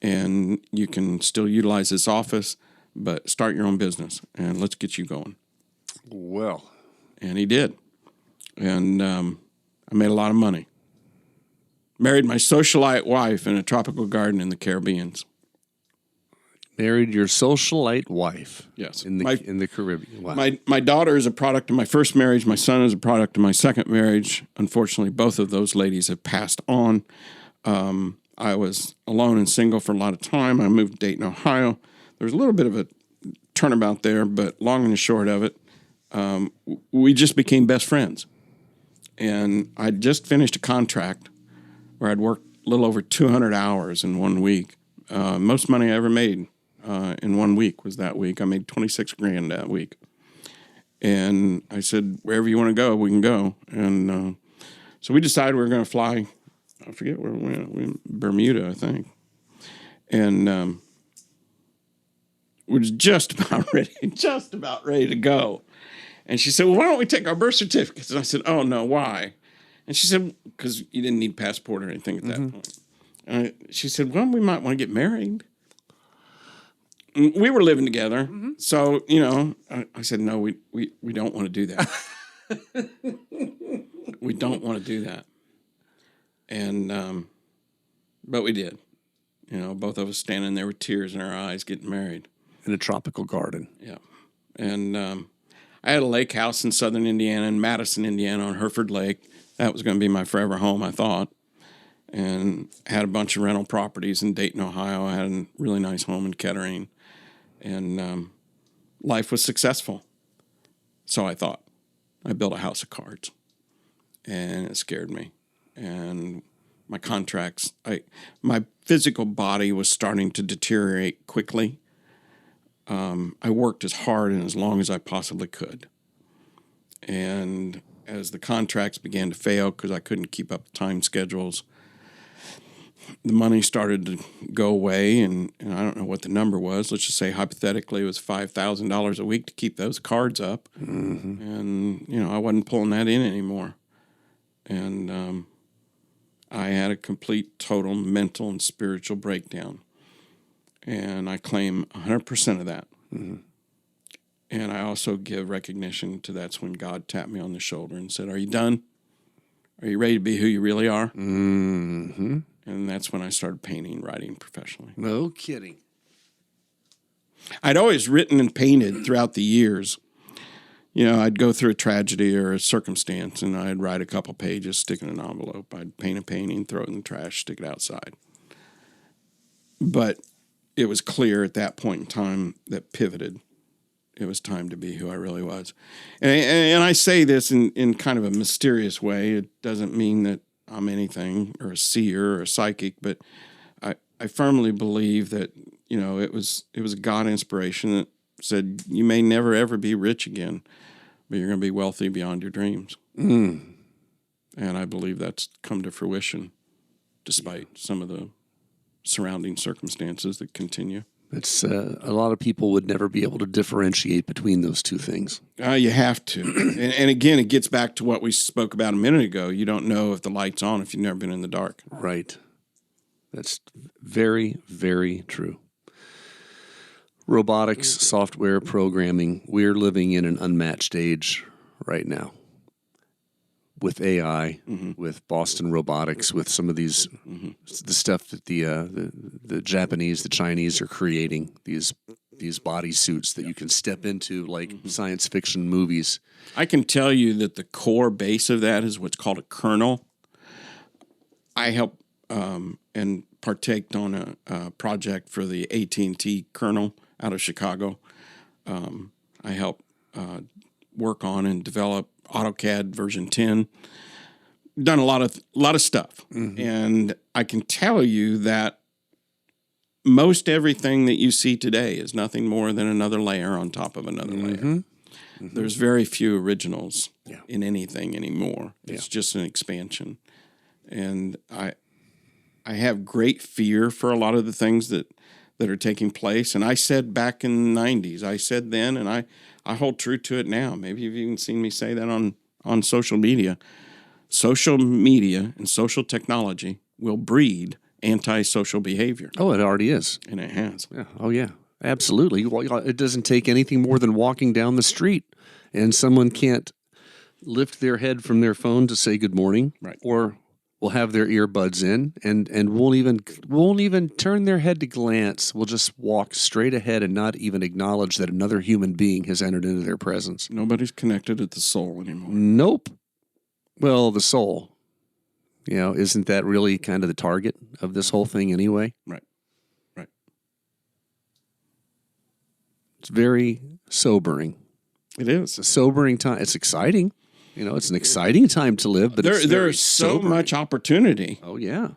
B: and you can still utilize this office, but start your own business, and let's get you going.
A: Well.
B: And he did. And I made a lot of money. Married my socialite wife in a tropical garden in the Caribbean.
A: Married your socialite wife.
B: Yes.
A: In the Caribbean. Wow.
B: My daughter is a product of my first marriage. My son is a product of my second marriage. Unfortunately, both of those ladies have passed on. I was alone and single for a lot of time. I moved to Dayton, Ohio. There was a little bit of a turnabout there, but long and the short of it, we just became best friends. And I just finished a contract where I'd worked a little over 200 hours in 1 week. Most money I ever made in 1 week was that week. I made $26,000 that week. And I said, wherever you want to go, we can go. And so we decided we were going to fly. I forget where we went. We went Bermuda, I think. And we was just about ready to go. And she said, well, why don't we take our birth certificates? And I said, oh, no, why? And she said, because you didn't need passport or anything at that point. And she said, well, we might want to get married. And we were living together. So, I said, no, we don't want to do that. We don't want to do that. And, but we did. Both of us standing there with tears in our eyes getting married.
A: In a tropical garden.
B: Yeah. And I had a lake house in southern Indiana, in Madison, Indiana, on Hereford Lake. That was going to be my forever home, I thought. And had a bunch of rental properties in Dayton, Ohio. I had a really nice home in Kettering. And life was successful. So I thought. I built a house of cards. And it scared me. And my contracts, my physical body was starting to deteriorate quickly. I worked as hard and as long as I possibly could. And as the contracts began to fail because I couldn't keep up the time schedules, the money started to go away, and I don't know what the number was. Let's just say hypothetically it was $5,000 a week to keep those cards up. And, I wasn't pulling that in anymore. And I had a complete, total mental and spiritual breakdown. And I claim 100% of that. And I also give recognition to that's when God tapped me on the shoulder and said, are you done? Are you ready to be who you really are? And that's when I started painting, writing professionally.
A: No kidding.
B: I'd always written and painted throughout the years. I'd go through a tragedy or a circumstance, and I'd write a couple pages, stick it in an envelope. I'd paint a painting, throw it in the trash, stick it outside. But it was clear at that point in time that pivoted. It was time to be who I really was. And I say this in kind of a mysterious way. It doesn't mean that I'm anything or a seer or a psychic, but I firmly believe that, it was a God inspiration that said, you may never, ever be rich again, but you're going to be wealthy beyond your dreams. And And I believe that's come to fruition despite some of the surrounding circumstances that continue.
A: It's a lot of people would never be able to differentiate between those two things.
B: You have to. And again, it gets back to what we spoke about a minute ago. You don't know if the light's on if you've never been in the dark.
A: Right. That's very, very true. Robotics, software, programming, we're living in an unmatched age right now. With AI, with Boston Robotics, with some of these, the stuff that the Japanese, the Chinese are creating, these bodysuits that you can step into like science fiction movies.
B: I can tell you that the core base of that is what's called a kernel. I helped and partaked on a project for the AT&T kernel out of Chicago. I helped work on and develop AutoCAD version 10, done a lot of stuff. And I can tell you that most everything that you see today is nothing more than another layer on top of another layer. There's very few originals in anything anymore. It's just an expansion. And I have great fear for a lot of the things that are taking place. And I said back in the 90s, I said then, and I hold true to it now. Maybe you've even seen me say that on social media. Social media and social technology will breed antisocial behavior.
A: Oh, it already is.
B: And it has.
A: Yeah. Oh, yeah. Absolutely. Well, it doesn't take anything more than walking down the street and someone can't lift their head from their phone to say good morning.
B: Right.
A: Or will have their earbuds in and won't even turn their head to glance. Will just walk straight ahead and not even acknowledge that another human being has entered into their presence.
B: Nobody's connected at the soul anymore.
A: Nope. Well, the soul, isn't that really kind of the target of this whole thing anyway?
B: Right.
A: It's very sobering.
B: It is.
A: It's a sobering time. It's exciting. It's an exciting time to live, but
B: there's so much opportunity.
A: Oh, yeah.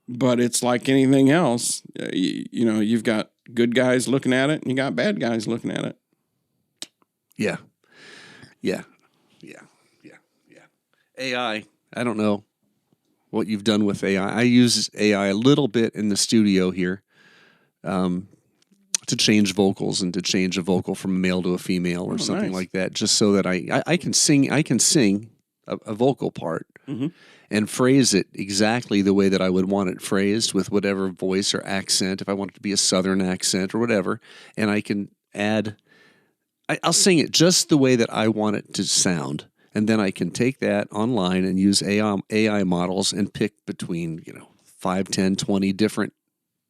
B: But it's like anything else. You've got good guys looking at it and you got bad guys looking at it.
A: Yeah. AI, I don't know what you've done with AI. I use AI a little bit in the studio here to change vocals and to change a vocal from a male to a female or something like that, just so that I can sing a vocal part and phrase it exactly the way that I would want it phrased with whatever voice or accent, if I want it to be a southern accent or whatever, and I can add, I'll sing it just the way that I want it to sound. And then I can take that online and use AI models and pick between, 5, 10, 20 different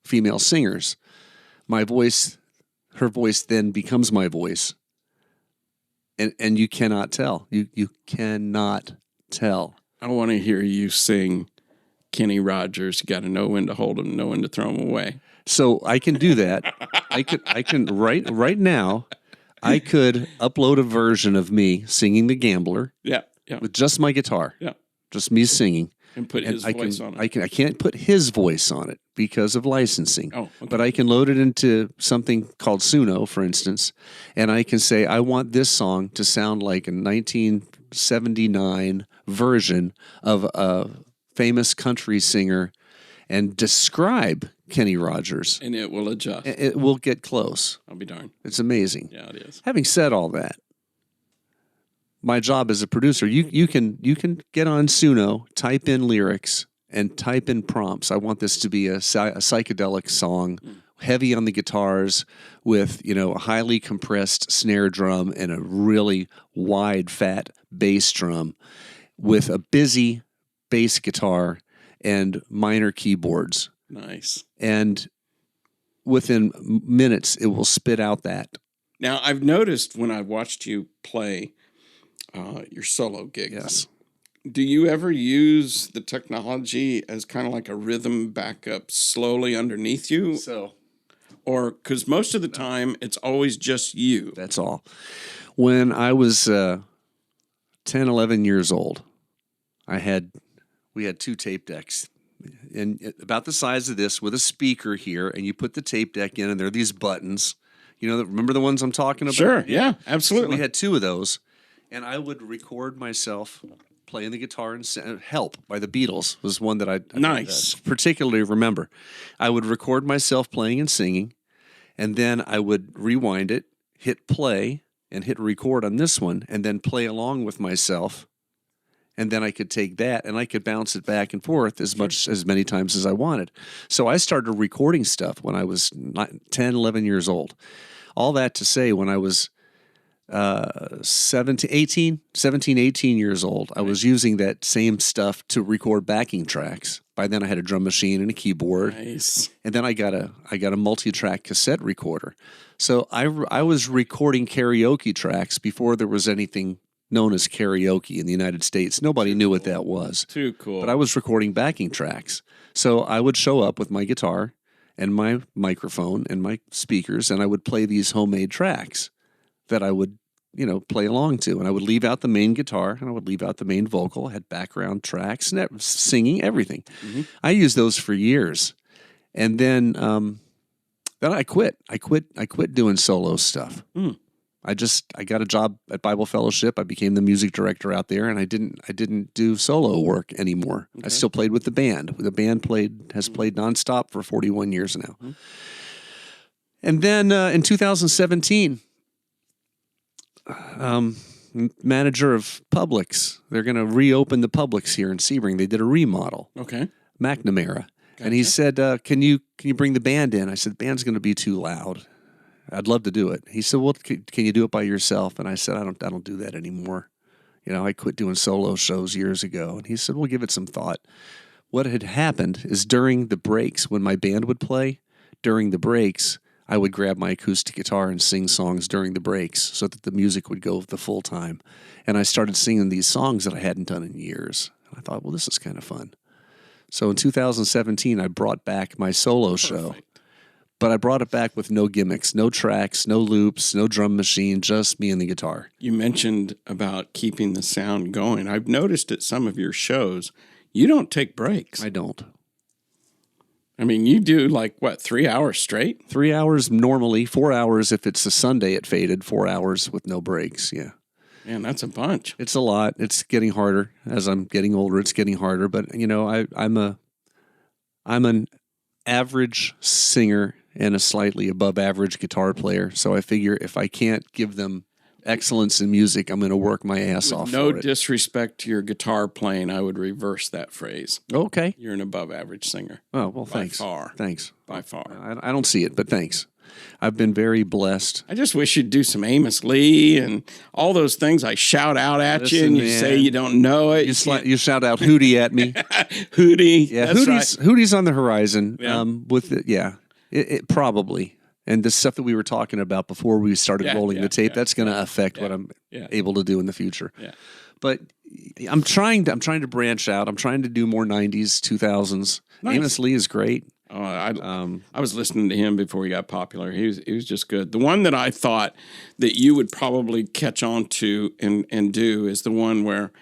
A: female singers. My voice, her voice then becomes my voice. And you cannot tell. You cannot tell.
B: I want to hear you sing Kenny Rogers. You got to know when to hold him, know when to throw him away.
A: So I can do that. I can right now. I could upload a version of me singing The Gambler.
B: Yeah.
A: With just my guitar.
B: Yeah.
A: Just me singing.
B: And put his voice on it.
A: I can't put his voice on it because of licensing.
B: Oh, okay.
A: But I can load it into something called Suno, for instance, and I can say, I want this song to sound like a 1979 version of a famous country singer and describe Kenny Rogers.
B: And it will adjust.
A: It will get close.
B: I'll be darned.
A: It's amazing.
B: Yeah, it is.
A: Having said all that, my job as a producer, you can get on Suno, type in lyrics, and type in prompts. I want this to be a psychedelic song, heavy on the guitars, with a highly compressed snare drum and a really wide, fat bass drum, with a busy bass guitar and minor keyboards.
B: Nice.
A: And within minutes, it will spit out that.
B: Now, I've noticed when I've watched you play your solo gigs.
A: Yes.
B: Do you ever use the technology as kind of like a rhythm backup slowly underneath you? Or because most of the time it's always just you.
A: That's all. When I was 10, 11 years old, we had 2 tape decks. And about the size of this with a speaker here, and you put the tape deck in, and there are these buttons. Remember the ones I'm talking about?
B: Sure, yeah, absolutely.
A: So we had 2 of those, and I would record myself playing the guitar and Help by the Beatles was one that I
B: Nice.
A: particularly remember. I would record myself playing and singing, and then I would rewind it, hit play, and hit record on this one, and then play along with myself. And then I could take that and I could bounce it back and forth as many times as I wanted. So I started recording stuff when I was 10, 11 years old. All that to say, when I was 17, 18 years old, I was using that same stuff to record backing tracks. By then I had a drum machine and a keyboard.
B: Nice.
A: And then I got a multi-track cassette recorder. So I was recording karaoke tracks before there was anything known as karaoke in the United States. Nobody knew what that was.
B: Too cool.
A: But I was recording backing tracks. So I would show up with my guitar and my microphone and my speakers, and I would play these homemade tracks that I would, play along to. And I would leave out the main guitar and I would leave out the main vocal. I had background tracks and singing, everything. Mm-hmm. I used those for years. And then I quit. I quit doing solo stuff.
B: Mm.
A: I got a job at Bible Fellowship. I became the music director out there, and I didn't do solo work anymore. Okay. I still played with the band. The band has played nonstop for 41 years now. Mm-hmm. And then in 2017, manager of Publix, they're going to reopen the Publix here in Sebring. They did a remodel.
B: Okay.
A: McNamara. Gotcha. And he said, "Can you bring the band in?" I said, "The band's going to be too loud. I'd love to do it." He said, "Well, can you do it by yourself?" And I said, I don't do that anymore. I quit doing solo shows years ago. And he said, "Well, give it some thought." What had happened is during the breaks, when my band would play, during the breaks, I would grab my acoustic guitar and sing songs during the breaks so that the music would go the full time. And I started singing these songs that I hadn't done in years. And I thought, well, this is kind of fun. So in 2017, I brought back my solo show. But I brought it back with no gimmicks, no tracks, no loops, no drum machine, just me and the guitar.
B: You mentioned about keeping the sound going. I've noticed at some of your shows, you don't take breaks.
A: I don't.
B: I mean, you do 3 hours straight?
A: 3 hours normally, 4 hours if it's a Sunday at Faded, 4 hours with no breaks, yeah.
B: Man, that's a bunch.
A: It's a lot. It's getting harder. As I'm getting older, it's getting harder. But, I'm an average singer and a slightly above average guitar player. So I figure if I can't give them excellence in music, I'm going to work my ass off.
B: No
A: for it.
B: Disrespect to your guitar playing, I would reverse that phrase.
A: Okay.
B: You're an above average singer.
A: Oh, well, thanks.
B: By far.
A: Thanks.
B: By far.
A: I don't see it, but thanks. I've been very blessed.
B: I just wish you'd do some Amos Lee and all those things I shout out at you, and you say you don't know it.
A: You shout out Hootie at me.
B: Hootie.
A: Yeah,
B: that's
A: Hootie's on the horizon.
B: Yeah.
A: It probably. And the stuff that we were talking about before we started rolling the tape, that's going to affect what I'm able to do in the future.
B: Yeah.
A: But I'm trying to branch out. I'm trying to do more 90s, 2000s. Nice. Amos Lee is great.
B: Oh, I was listening to him before he got popular. He was just good. The one that I thought that you would probably catch on to and do is the one where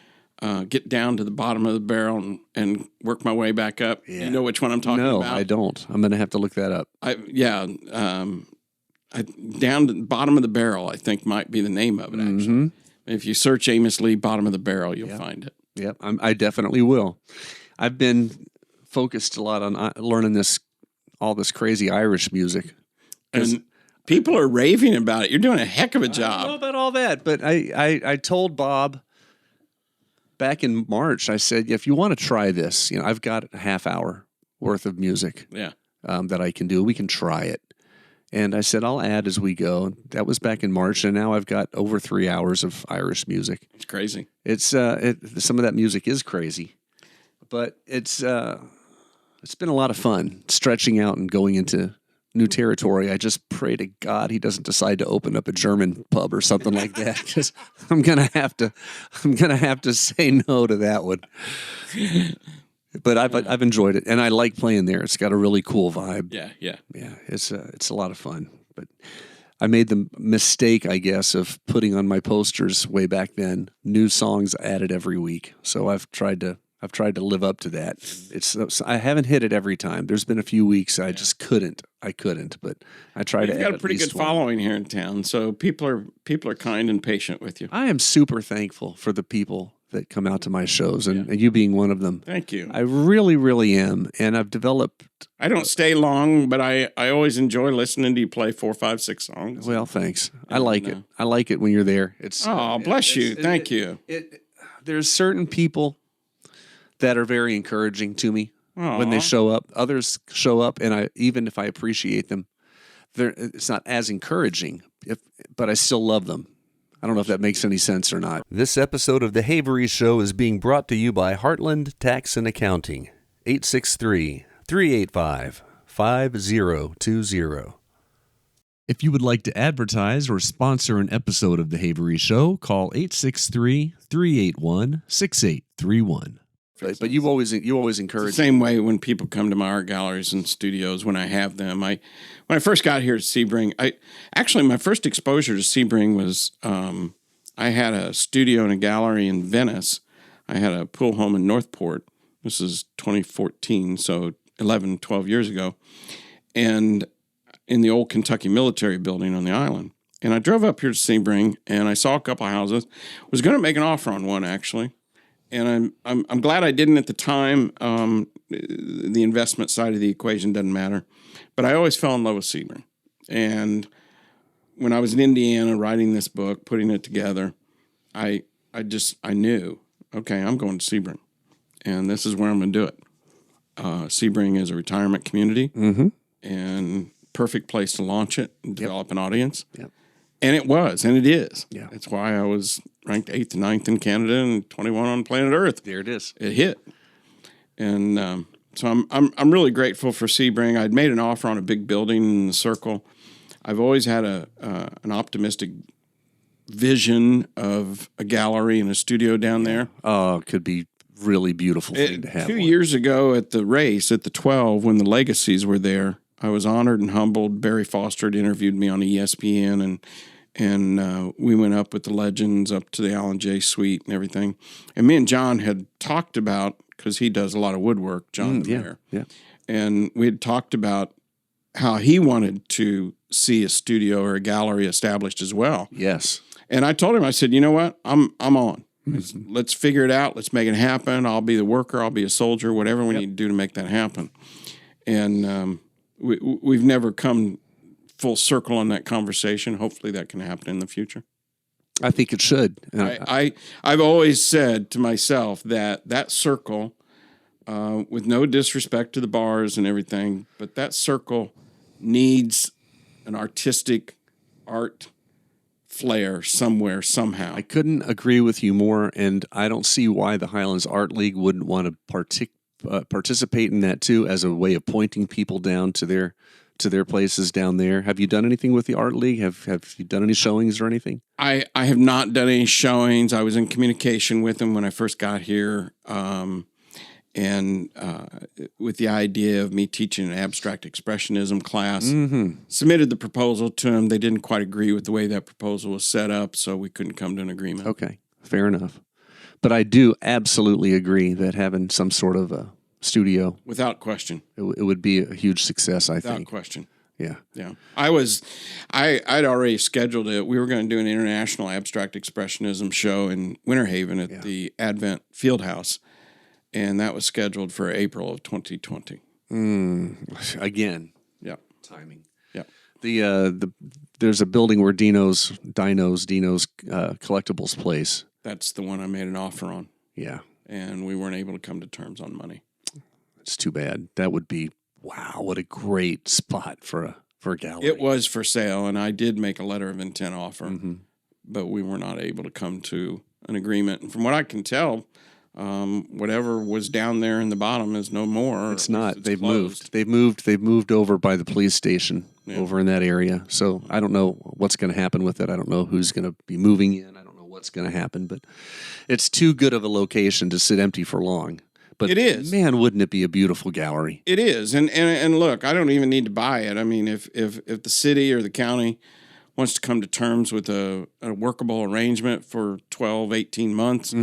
B: get down to the bottom of the barrel and work my way back up. Yeah. You know which one I'm talking about?
A: No, I don't. I'm going to have to look that up.
B: Down to the bottom of the barrel, I think might be the name of it, actually. Mm-hmm. If you search Amos Lee, bottom of the barrel, you'll find it.
A: Yep, I definitely will. I've been focused a lot on learning all this crazy Irish music.
B: And people are raving about it. You're doing a heck of a job.
A: I don't know about all that, but I told Bob back in March, I said, if you want to try this, I've got a half hour worth of music that I can do. We can try it. And I said, I'll add as we go. That was back in March, and now I've got over 3 hours of Irish music.
B: It's crazy.
A: It's some of that music is crazy, but it's been a lot of fun stretching out and going into new territory. I just pray to God he doesn't decide to open up a German pub or something like that, because I'm gonna have to say no to that one. But I've enjoyed it, and I like playing there. It's got a really cool vibe.
B: Yeah.
A: It's a lot of fun. But I made the mistake, I guess, of putting on my posters way back then new songs added every week. So I've tried to live up to that. I haven't hit it every time. There's been a few weeks I just couldn't. But I try to.
B: You've got a pretty good following here in town, so people are kind and patient with you.
A: I am super thankful for the people that come out to my shows, and you being one of them.
B: Thank you.
A: I really, really am. And I've developed...
B: I don't stay long, but I always enjoy listening to you play 4, 5, 6 songs.
A: Well, thanks. I like it. I like it when you're there. It's
B: bless you. Thank you.
A: There's certain people that are very encouraging to me when they show up. Others show up, and even if I appreciate them, it's not as encouraging, but I still love them. I don't know if that makes any sense or not. This episode of The Havery Show is being brought to you by Heartland Tax and Accounting, 863-385-5020. If you would like to advertise or sponsor an episode of The Havery Show, call 863-381-6831. But you always encourage.
B: It's the same way when people come to my art galleries and studios when I have them. When I first got here at Sebring, my first exposure to Sebring was I had a studio and a gallery in Venice. I had a pool home in Northport. This is 2014, so 11, 12 years ago, and in the old Kentucky Military Building on the island. And I drove up here to Sebring, and I saw a couple of houses. Was going to make an offer on one, actually. And I'm glad I didn't at the time. The investment side of the equation doesn't matter, but I always fell in love with Sebring. And when I was in Indiana writing this book, putting it together, I knew, okay, I'm going to Sebring, and this is where I'm going to do it. Sebring is a retirement community, and perfect place to launch it and develop an audience. Yep. And it was, and it is. Yeah. That's why I was ranked 8th and 9th in Canada and 21 on planet Earth.
A: There it is.
B: It hit. And so I'm really grateful for Sebring. I'd made an offer on a big building in the Circle. I've always had an optimistic vision of a gallery and a studio down there.
A: Oh, it could be really beautiful thing to have.
B: 2 years ago at the race, at the 12, when the Legacies were there, I was honored and humbled. Barry Foster had interviewed me on ESPN, and we went up with the legends up to the Alan J Suite and everything. And me and John had talked about, because he does a lot of woodwork, John the Mayor. Yeah. And we had talked about how he wanted to see a studio or a gallery established as well.
A: Yes.
B: And I told him, I said, you know what? I'm on. Let's figure it out. Let's make it happen. I'll be the worker. I'll be a soldier, whatever we need to do to make that happen. And we've never come full circle on that conversation. Hopefully that can happen in the future.
A: I think it should.
B: I've always said to myself that circle, with no disrespect to the bars and everything, but that circle needs an artistic art flair somewhere, somehow.
A: I couldn't agree with you more, and I don't see why the Highlands Art League wouldn't want to participate in that too, as a way of pointing people down to their places down there. Have you done anything with the Art League? Have you done any showings or anything?
B: I have not done any showings. I was in communication with them when I first got here, and with the idea of me teaching an abstract expressionism class. Submitted the proposal to them. They didn't quite agree with the way that proposal was set up, so we couldn't come to an agreement.
A: Okay, fair enough. But I do absolutely agree that having some sort of a studio,
B: without question,
A: it would be a huge success. I think,
B: without question.
A: Yeah.
B: I'd already scheduled it. We were going to do an international abstract expressionism show in Winter Haven at the Advent Fieldhouse, and that was scheduled for April of 2020.
A: Again,
B: timing.
A: There's a building where Dino's collectibles place.
B: That's the one I made an offer on.
A: Yeah.
B: And we weren't able to come to terms on money.
A: It's too bad. That would be, wow, what a great spot for a gallery.
B: It was for sale, and I did make a letter of intent offer, but we were not able to come to an agreement. And from what I can tell, whatever was down there in the bottom is no more.
A: It's not. They've moved. They've moved over by the police station over in that area. So I don't know what's going to happen with it. I don't know who's going to be moving in. I don't know what's going to happen, but it's too good of a location to sit empty for long. But
B: it is.
A: Man, wouldn't it be a beautiful gallery?
B: It is. And look, I don't even need to buy it. I mean, if the city or the county wants to come to terms with a workable arrangement for 12, 18 months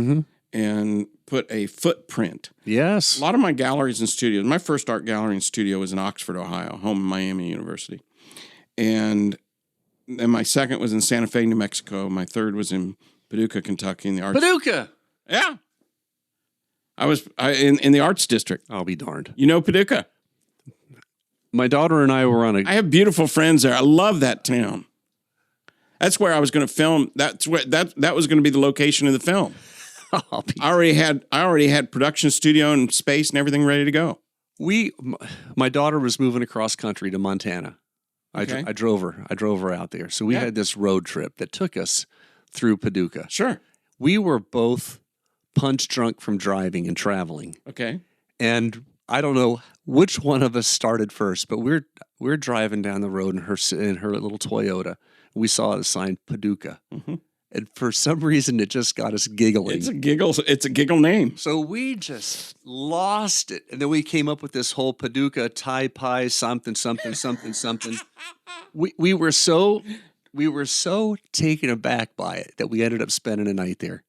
B: and put a footprint.
A: Yes.
B: A lot of my galleries and studios, my first art gallery and studio was in Oxford, Ohio, home of Miami University. And then my second was in Santa Fe, New Mexico. My third was in Paducah, Kentucky. In the arts.
A: Paducah!
B: Yeah. I was in the arts district.
A: I'll be darned.
B: You know Paducah?
A: My daughter and I were on
B: I have beautiful friends there. I love that town. That's where I was going to film. That's where that was going to be the location of the film. I already had production studio and space and everything ready to go.
A: My daughter was moving across country to Montana.
B: Okay.
A: I drove her out there. So we had this road trip that took us through Paducah.
B: Sure.
A: We were both punch drunk from driving and traveling.
B: Okay.
A: And I don't know which one of us started first, but we're driving down the road in her little Toyota. We saw the sign Paducah. Mm-hmm. And for some reason, it just got us giggling.
B: It's a giggle name.
A: So we just lost it. And then we came up with this whole Paducah Thai pie something. We were so taken aback by it that we ended up spending a night there.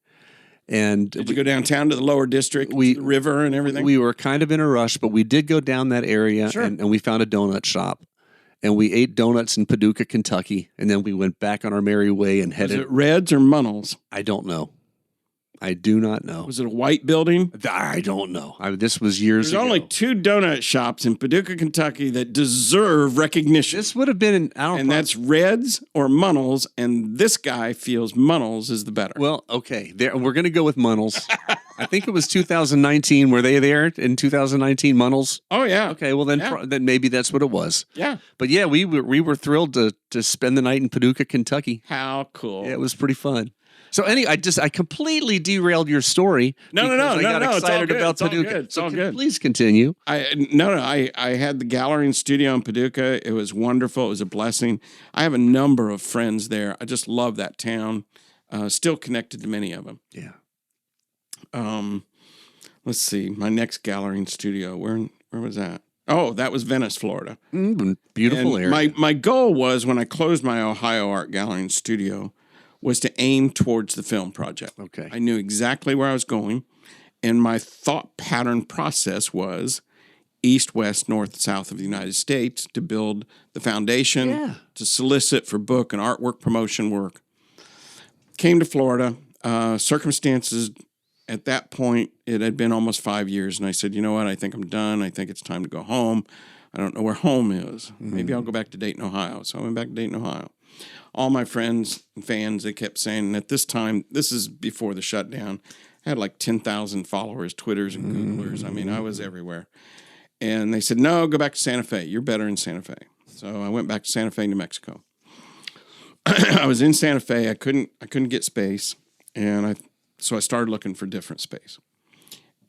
A: And
B: did you go downtown to the lower district, the river and everything? We were
A: kind of in a rush, but we did go down that area, sure. and we found a donut shop. And we ate donuts in Paducah, Kentucky, and then we went back on our merry way and headed.
B: Was it Reds or Munnels?
A: I don't know. I do not know.
B: Was it a white building?
A: I don't know. This was years ago.
B: There's only 2 donut shops in Paducah, Kentucky that deserve recognition.
A: This would have been
B: that's Reds or Munnels, and this guy feels Munnels is the better.
A: Well, okay. We're going to go with Munnels. I think it was 2019. Were they there in 2019, Munnels?
B: Oh, yeah.
A: Okay, well, then maybe that's what it was.
B: Yeah.
A: But yeah, we were thrilled to spend the night in Paducah, Kentucky.
B: How cool.
A: Yeah, it was pretty fun. So anyway, I completely derailed your story.
B: No.
A: I got excited about Paducah.
B: It's all good.
A: Please continue.
B: I had the gallery and studio in Paducah. It was wonderful. It was a blessing. I have a number of friends there. I just love that town. Still connected to many of them.
A: Yeah.
B: Let's see. My next gallery and studio. Where was that? Oh, that was Venice, Florida.
A: Beautiful area.
B: My goal was, when I closed my Ohio Art Gallery and Studio, was to aim towards the film project.
A: Okay.
B: I knew exactly where I was going, and my thought pattern process was east, west, north, south of the United States to build the foundation, to solicit for book and artwork promotion work. Came to Florida. Circumstances at that point, it had been almost 5 years, and I said, you know what, I think I'm done. I think it's time to go home. I don't know where home is. Maybe I'll go back to Dayton, Ohio. So I went back to Dayton, Ohio. All my friends and fans, they kept saying at this time, this is before the shutdown, I had like 10,000 followers, Twitters and Googlers. I mean, I was everywhere. And they said, no, go back to Santa Fe. You're better in Santa Fe. So I went back to Santa Fe, New Mexico. I was in Santa Fe. I couldn't get space. So I started looking for different space.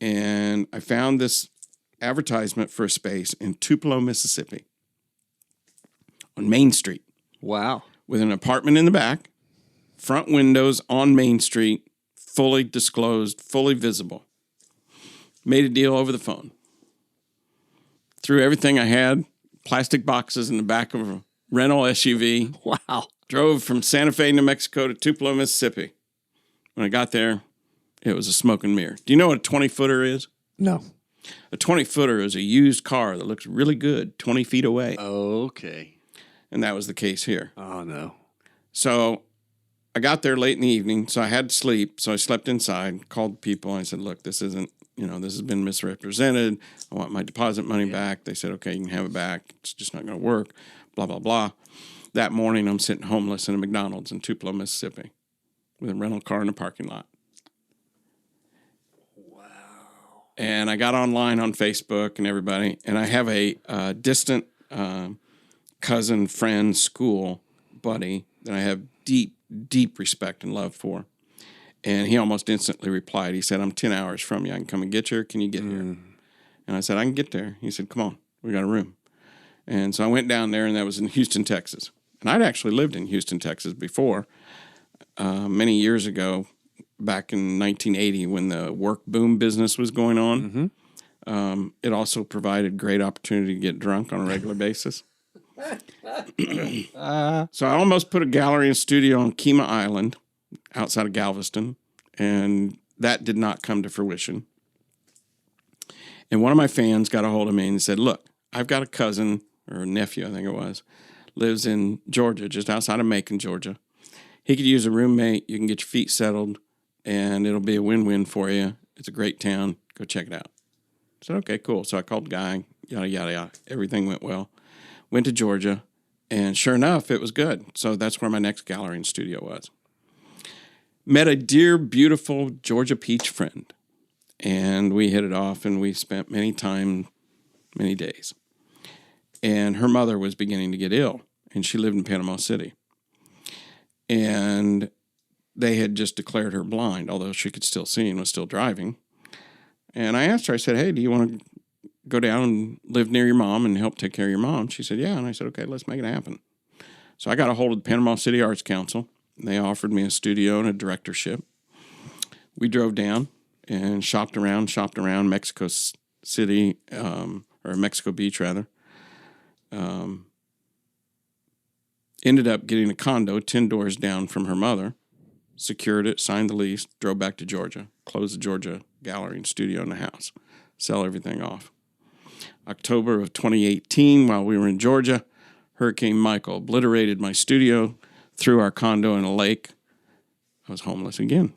B: And I found this advertisement for a space in Tupelo, Mississippi on Main Street.
A: Wow.
B: With an apartment in the back, front windows on Main Street, fully disclosed, fully visible. Made a deal over the phone. Threw everything I had, plastic boxes in the back of a rental SUV.
A: Wow.
B: Drove from Santa Fe, New Mexico to Tupelo, Mississippi. When I got there, it was a smoke and mirror. Do you know what a 20-footer is?
A: No.
B: A 20-footer is a used car that looks really good 20 feet away.
A: Okay.
B: And that was the case here.
A: Oh, no.
B: So I got there late in the evening, so I had to sleep. So I slept inside, called people, and I said, look, this isn't, this has been misrepresented. I want my deposit money back. They said, okay, you can have it back. It's just not going to work, blah, blah, blah. That morning, I'm sitting homeless in a McDonald's in Tupelo, Mississippi with a rental car in a parking lot.
A: Wow.
B: And I got online on Facebook and everybody, and I have a distant cousin, friend, school buddy that I have deep, deep respect and love for. And he almost instantly replied. He said, I'm 10 hours from you. I can come and get you. Can you get here? And I said, I can get there. He said, come on. We got a room. And so I went down there, and that was in Houston, Texas. And I'd actually lived in Houston, Texas before, many years ago, back in 1980 when the work boom business was going on. Mm-hmm. It also provided great opportunity to get drunk on a regular basis. So I almost put a gallery and studio on Kima Island outside of Galveston, and that did not come to fruition. And one of my fans got a hold of me and said, look, I've got a cousin or a nephew, I think it was, lives in Georgia, just outside of Macon, Georgia. He could use a roommate. You can get your feet settled. and it'll be a win-win for you. It's a great town. Go check it out. I said, okay, cool. So I called the guy, yada, yada, yada. Everything went well. Went to Georgia, and sure enough, it was good. So that's where my next gallery and studio was. Met a dear, beautiful Georgia Peach friend, and we hit it off, and we spent many days. And her mother was beginning to get ill, and she lived in Panama City. And they had just declared her blind, although she could still see and was still driving. And I asked her, I said, hey, do you want to go down and live near your mom and help take care of your mom? She said, yeah. And I said, okay, let's make it happen. So I got a hold of the Panama City Arts Council. They offered me a studio and a directorship. We drove down and shopped around Mexico City, or Mexico Beach, rather. Ended up getting a condo 10 doors down from her mother, secured it, signed the lease, drove back to Georgia, closed the Georgia gallery and studio and the house, sell everything off. October of 2018, while we were in Georgia, Hurricane Michael obliterated my studio, threw our condo in a lake. I was homeless again.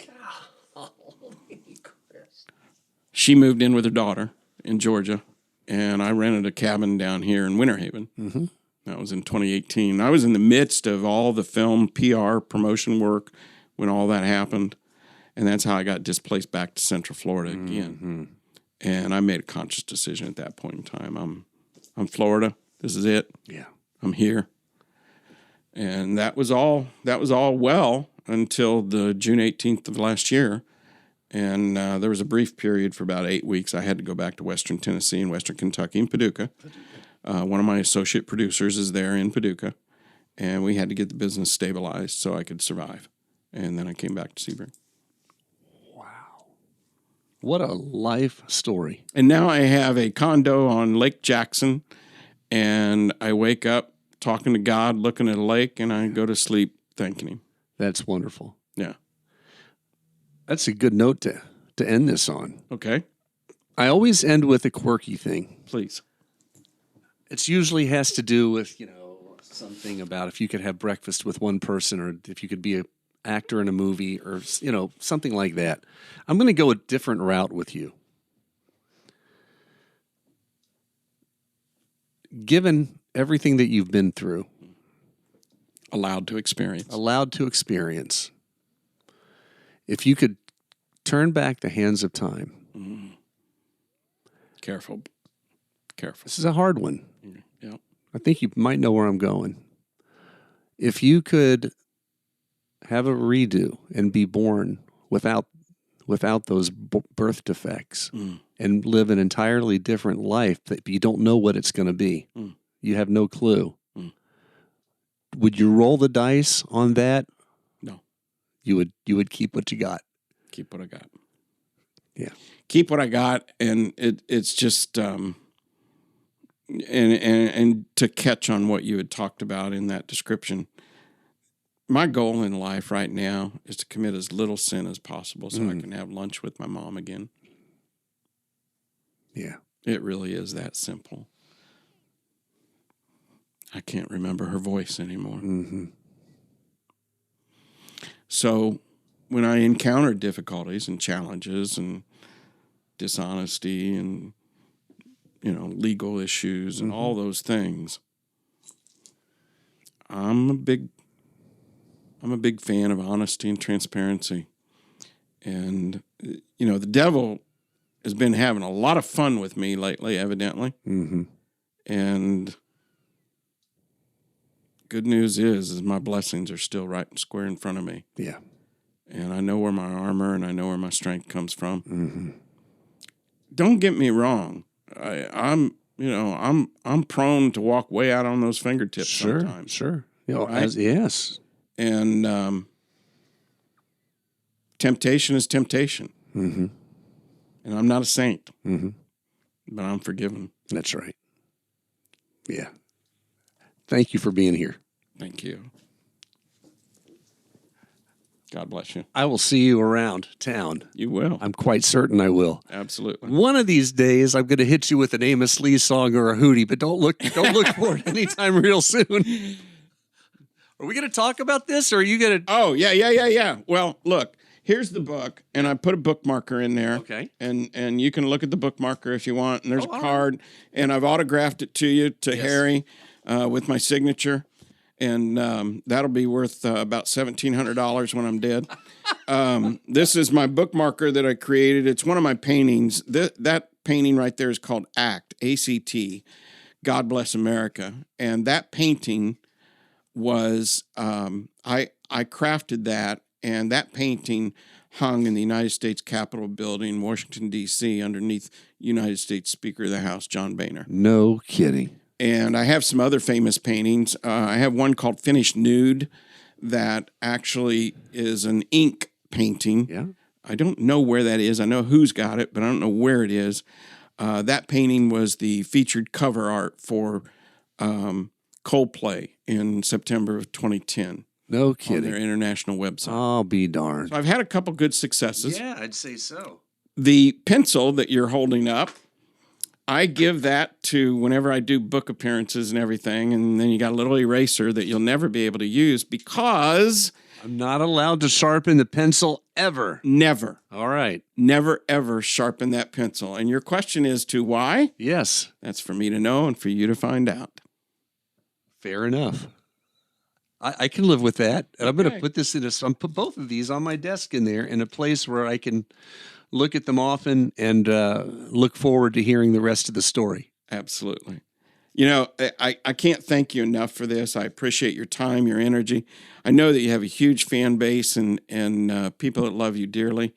B: She moved in with her daughter in Georgia, and I rented a cabin down here in Winter Haven. Mm-hmm. That was in 2018. I was in the midst of all the film, PR, promotion work when all that happened, and that's how I got displaced back to Central Florida again. Mm-hmm. And I made a conscious decision at that point in time. I'm Florida. This is it.
A: Yeah,
B: I'm here. And that was all well until the June 18th of last year. And there was a brief period for about 8 weeks. I had to go back to Western Tennessee and Western Kentucky in Paducah. One of my associate producers is there in Paducah. And we had to get the business stabilized so I could survive. And then I came back to Sebring.
A: Wow. What a life story.
B: And now I have a condo on Lake Jackson. And I wake up talking to God, looking at a lake, and I go to sleep thanking him.
A: That's wonderful.
B: Yeah.
A: That's a good note to end this on.
B: Okay.
A: I always end with a quirky thing.
B: Please.
A: It usually has to do with, something about if you could have breakfast with one person or if you could be an actor in a movie or, something like that. I'm going to go a different route with you. Given everything that you've been through.
B: Allowed to experience. If you could turn back the hands of time. Mm. Careful.
A: This is a hard one.
B: Yeah.
A: I think you might know where I'm going. If you could have a redo and be born without those birth defects and live an entirely different life that you don't know what it's going to be. You have no clue. Would you roll the dice on that?
B: No.
A: You would keep what you got.
B: Keep what I got.
A: Yeah.
B: Keep what I got, and it's just and to catch on what you had talked about in that description. My goal in life right now is to commit as little sin as possible so I can have lunch with my mom again.
A: Yeah.
B: It really is that simple. I can't remember her voice anymore. Mm-hmm. So when I encounter difficulties and challenges and dishonesty and, legal issues and all those things, I'm a big fan of honesty and transparency. And, the devil has been having a lot of fun with me lately, evidently. Mm-hmm. And good news is my blessings are still right and square in front of me.
A: Yeah.
B: And I know where my armor and I know where my strength comes from. Mm-hmm. Don't get me wrong. I'm prone to walk way out on those fingertips sometimes.
A: Sure. Yes.
B: And temptation is temptation. Mm-hmm. And I'm not a saint. Mm-hmm. But I'm forgiven.
A: That's right. Yeah. Thank you for being here.
B: Thank you. God bless you.
A: I will see you around town.
B: You will.
A: I'm quite certain I will.
B: Absolutely.
A: One of these days, I'm going to hit you with an Amos Lee song or a Hootie, but don't look for it anytime real soon. Are we going to talk about this, or are you going to?
B: Oh, yeah. Well, look, here's the book, and I put a bookmarker in there.
A: Okay.
B: And you can look at the bookmarker if you want. And there's a
A: all
B: card, and I've autographed it to you, to
A: Yes.
B: Harry, with my signature. And that'll be worth about $1,700 when I'm dead. This is my bookmarker that I created. It's one of my paintings. That painting right there is called ACT, A-C-T, God Bless America. And that painting was, I crafted that, and that painting hung in the United States Capitol building, Washington, D.C., underneath United States Speaker of the House, John Boehner.
A: No kidding.
B: And I have some other famous paintings. I have one called Finished Nude that actually is an ink painting.
A: Yeah.
B: I don't know where that is. I know who's got it, but I don't know where it is. That painting was the featured cover art for Coldplay in September of 2010.
A: No
B: On
A: kidding.
B: their international website.
A: I'll be darned.
B: So I've had a couple good successes.
A: Yeah, I'd say so.
B: The pencil that you're holding up, I give that to whenever I do book appearances and everything. And then you got a little eraser that you'll never be able to use because
A: I'm not allowed to sharpen the pencil ever.
B: never,
A: All right.
B: never, ever sharpen that pencil. And your question is to why?
A: Yes.
B: That's for me to know and for you to find out.
A: Fair enough. I can live with that. And I'm going to
B: Okay.
A: put this in I'm put both of these on my desk in there in a place where I can look at them often and look forward to hearing the rest of the story.
B: Absolutely. You know, I can't thank you enough for this. I appreciate your time, your energy. I know that you have a huge fan base and people that love you dearly.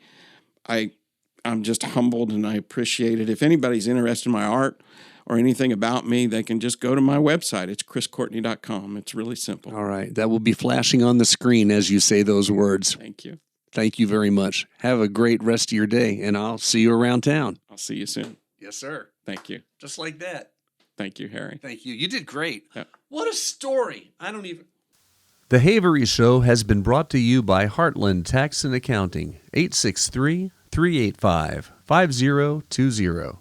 B: I'm just humbled and I appreciate it. If anybody's interested in my art or anything about me, they can just go to my website. It's chriscourtney.com. It's really simple.
A: All right. That will be flashing on the screen as you say those words.
B: Thank you.
A: Thank you very much. Have a great rest of your day, and I'll see you around town.
B: I'll see you soon.
A: Yes, sir.
B: Thank you.
A: Just like that.
B: Thank you, Harry.
A: Thank you. You did great.
B: Yeah.
A: What a story. I don't even...
C: The Havery Show has been brought to you by Heartland Tax and Accounting, 863-385-5020.